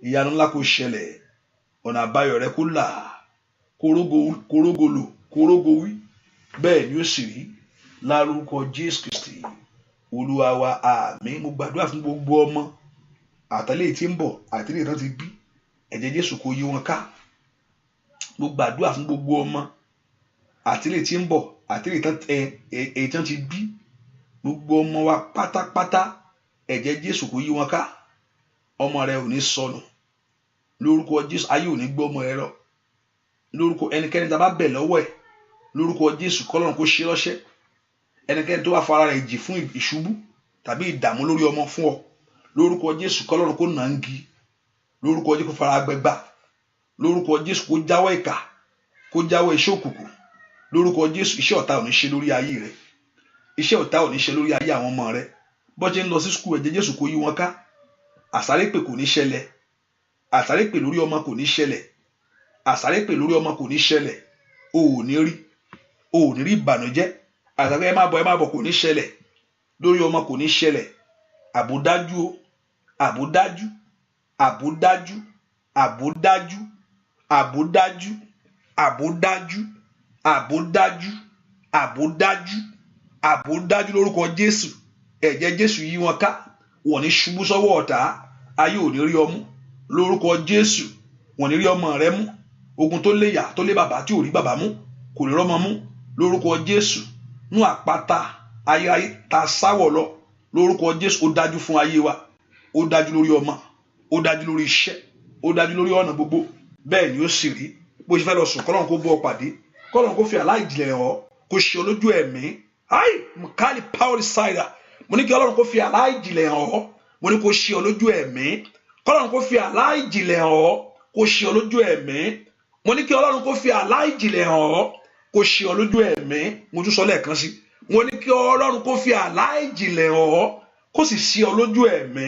ìyanu ńlá kó ṣẹlẹ̀, ọ̀nà àbáyọ rẹ kó là, kórógò wí, bẹ́ẹ̀ ni ó sì rí lórúkọ Jésù Kristi Olúwa wa. Àmín. Mo gbàdúrà fún gbogbo ọmọ àtàlẹ́ tí ń bọ̀ àtàlẹ́ tí wọ́n ti bí, ẹ̀jẹ̀ Jésù kó yí wọn ká. Mo gbàdúrà fún gbogbo ọmọ àtàlẹ́ tí ń bọ̀ àtàlẹ́ tí wọ́n ti bí, gbogbo ọmọ wa pátápátá, ẹ̀jẹ̀ Jésù kó yí wọn ká. Ọmọ rẹ ò ní sọnù lórúkọ Jésù. Ayé ò ní gbọ́ ọmọ rẹ lọ lórúkọ ẹnikẹ́ni tá a bá bẹ̀ lọ́wọ́ ẹ̀ lórúkọ Jésù kọ́lọ́run kó ṣe lọ́ṣẹ́. Ẹnikẹ́ni tó bá fara rẹ̀ jì fún ìṣubú tàbí ìdààmú lórí ọmọ fún ọ lórúkọ Jésù kọ́lọ́run kó nà ń gi lórúkọ Jésù kó fara gbẹgbà lórúkọ Jésù kó jáwọ́ ìkà, kó jáwọ́ iṣẹ́ òkùnkùn lórúkọ Jésù. Iṣẹ́ ọ̀tá ò ní ṣe lórí ayé rẹ, iṣẹ́ ọ̀tá ò ní ṣe lórí ayé àwọn ọmọ rẹ. Bọ́jẹ́ ń lọ sí skul, ẹ̀jẹ̀ Jésù kó yí wọn ká. Àsárépè kò ní ṣẹlẹ̀, àsárépè lórí ọmọ kò ní ṣẹlẹ̀, àsárépè lórí ọmọ kò ní ṣẹlẹ̀. O ò ní rí ìbànújẹ́. Àsáré ẹ má bọ̀ kò ní ṣẹlẹ̀ lórí ọmọ, kò ní ṣẹlẹ̀. Àbódájú o, àbódájú, àbódájú, àbódájú, àbódájú, àbódájú, àbódájú, àbódájú, àbódájú lórúkọ Jésù. Ẹ̀jẹ̀ Jésù yí wọn ká. Wọ́n ní ṣubú sọ́wọ́ ọ̀tá. Ayé ò ní rí ọmú lórúkọ Jésù. Wọ́n ní rí ọmọ rẹ mú. ogun tó lé ìyá tó lé bàbá tí ò rí bàbá mú kò lè rọ́mọ mú lórúkọ Jésù nú àpáta ayérayé ta sáwọ̀ lọ lórúkọ Jésù ó dájú fún ayé wa, ó dájú lórí ọmọ, ó dájú lórí iṣẹ́, ó dájú lórí ọ̀nà gbogbo. Bẹ́ẹ̀ ni ó sì rí. Bó ṣe fẹ́ lọ sùn kọ́lọ́run kó bọ́ ọ pàdé, kọ́lọ́run kó fi aláìjìnlẹ̀ hàn ọ́, kó ṣe olójú ẹ̀mí. Mkali power side. Mo ní kí Ọlọ́run kó fi aláìjìnlẹ̀ hàn ọ́, mo ní kó ṣe olójú ẹ̀mí. Kọ́lọ́run kó fi aláìjìnlẹ̀ hàn ọ́, kó ṣe olójú ẹ̀mí. Mo ní kí Ọlọ́run kó fi aláìjìnlẹ̀ hàn ọ́, kó ṣe olójú ẹ̀mí. Mo tún sọ lẹ́ẹ̀kan sí. Mo ní kí Ọlọ́run kó fi aláìjìnlẹ̀ hàn ọ́, kó sì ṣe olójú ẹ̀mí.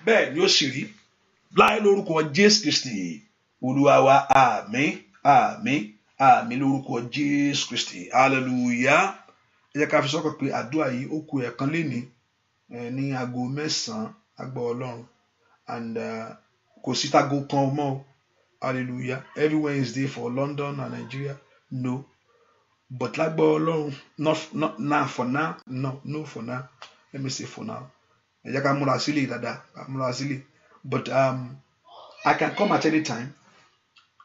Bẹ́ẹ̀ ni ó sì rí. Láì lórúkọ Jésù Kristi Olúwa wa, àmín, àmín, àmín lórúkọ Jésù Kristi. Hallelujah. Ẹ jẹ́ ká fi sọ́kàn pé àdúrà yìí ó kù ẹ̀kan lénìí ní aago 9 agbọ́ Ọlọ́run, and kò sí tago kan mọ́. Hallelujah. Every Wednesday for London and Nigeria, no. But lágbọ́ Ọlọ́run, not now, for now, no for now. Let me say for now. Ẹ jẹ́ ká múra sílẹ̀ dáadáa, ká múra sílẹ̀. But I can come at any time,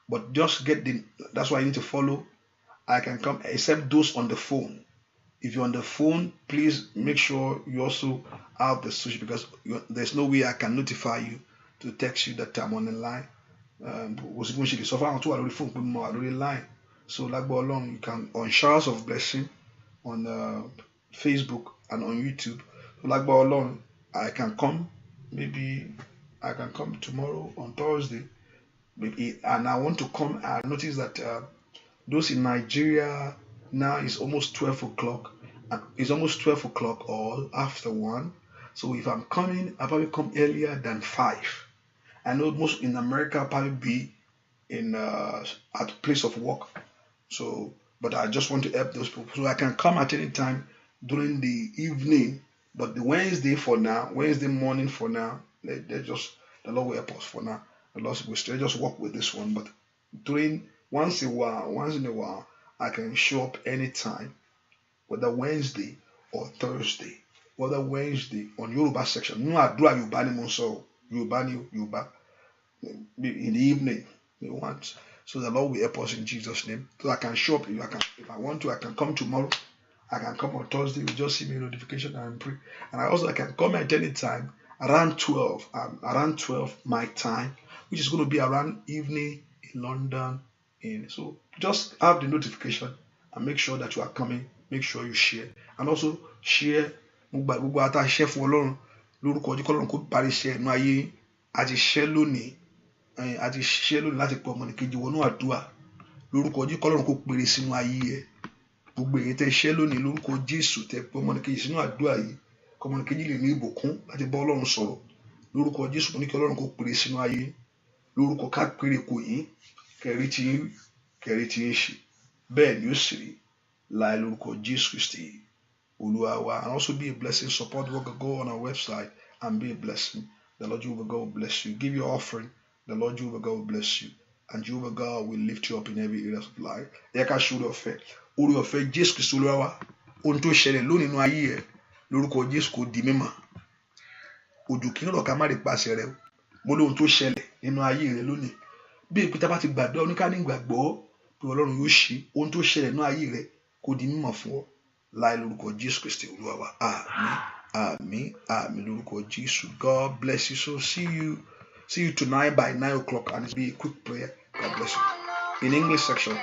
but just that's why you need to follow. I can come except those on the phone. If you're on the phone, please make sure you also have the switch, because there's no way I can notify you to text you that I'm on the line. So far, I'm on the line. So like along, you can on Showers of Blessing on Facebook and on YouTube. So like along, I can come. Maybe I can come tomorrow on Thursday. Maybe, and I want to come. I noticed that those in Nigeria now is almost 12 o'clock. It's almost 12 o'clock or after 1. So if I'm coming, I'll probably come earlier than 5. I know most in America I'll probably be in at place of work. So, but I just want to help those people. So I can come at any time during the evening. But the Wednesday morning for now, they just, the Lord will help us for now. The Lord will still just work with this one. But once in a while, I can show up anytime, whether Wednesday or Thursday, whether Wednesday on Yoruba section. No, I do Yoruba ni mo so Yoruba in the evening. We want, so the Lord will help us in Jesus' name. So I can show up. If I want to, I can come tomorrow. I can come on Thursday. You just see me a notification and pray. And I can come at any time around 12. Around 12 my time, which is going to be around evening in London. So just have the notification and make sure that you are coming. Make sure you share, and also share. Gbogbo ata share fún Ọlọ́run lórúkọ Jésù, kọ́lọ́run kó parí iṣẹ́ inú ayé. Àti share lónìí láti pọ̀ ọmọnìkejì wọnú àdúrà lórúkọ Jésù, kọ́lọ́run kó pèrè sínú ayé ẹ. Gbogbo èyí tẹ́ share lónìí lórúkọ Jésù, tẹ́ pọ̀ ọmọnìkejì sínú àdúrà yìí, kọ́mọnìkejì lè ní ìbùkún láti bá Ọlọ́run sọ̀rọ̀ lórúkọ Jésù. Mo ní kí Ọlọ́run kó pèrè sínú ayé lórúkọ ká pèrè kò yín kẹrí tí ń ṣe. Bẹ́ẹ̀ ni ó sì rí láì lórúkọ Jésù Kristi Olúwa wa. And also be a blessing. Support work. Go on our website and be a blessing. The Lord Jehovah God will bless you. Give your offering. The Lord Jehovah God will bless you, and Jehovah God will lift you up in every area of life. Ẹ ká ṣe orí ọ̀fẹ́ Jésù Kristi Olúwa wa. Ohun tó ṣẹlẹ̀ lónìí nínú ayé ẹ lórúkọ Jésù kó di mímọ̀. Òjò kí ń rọ̀ ká má rí pàṣẹ rẹ. Mo lóhun tó ṣẹlẹ̀ nínú ayé rẹ lónìí. Bí ìpítà bá ti gbàdúrà oníkàní gbàgbọ́ pé Ọlọ́run yóò ṣe ohun tó ṣẹlẹ̀ nínú ayé rẹ kó di mímọ̀ fún ọ. Láì lórúkọ Jésù Kristi Olúwa wa. Àmín, àmín, àmín lórúkọ Jésù. God bless you. So see you tonight by 9 o'clock, and it'll be a quick prayer. God bless you. In English section.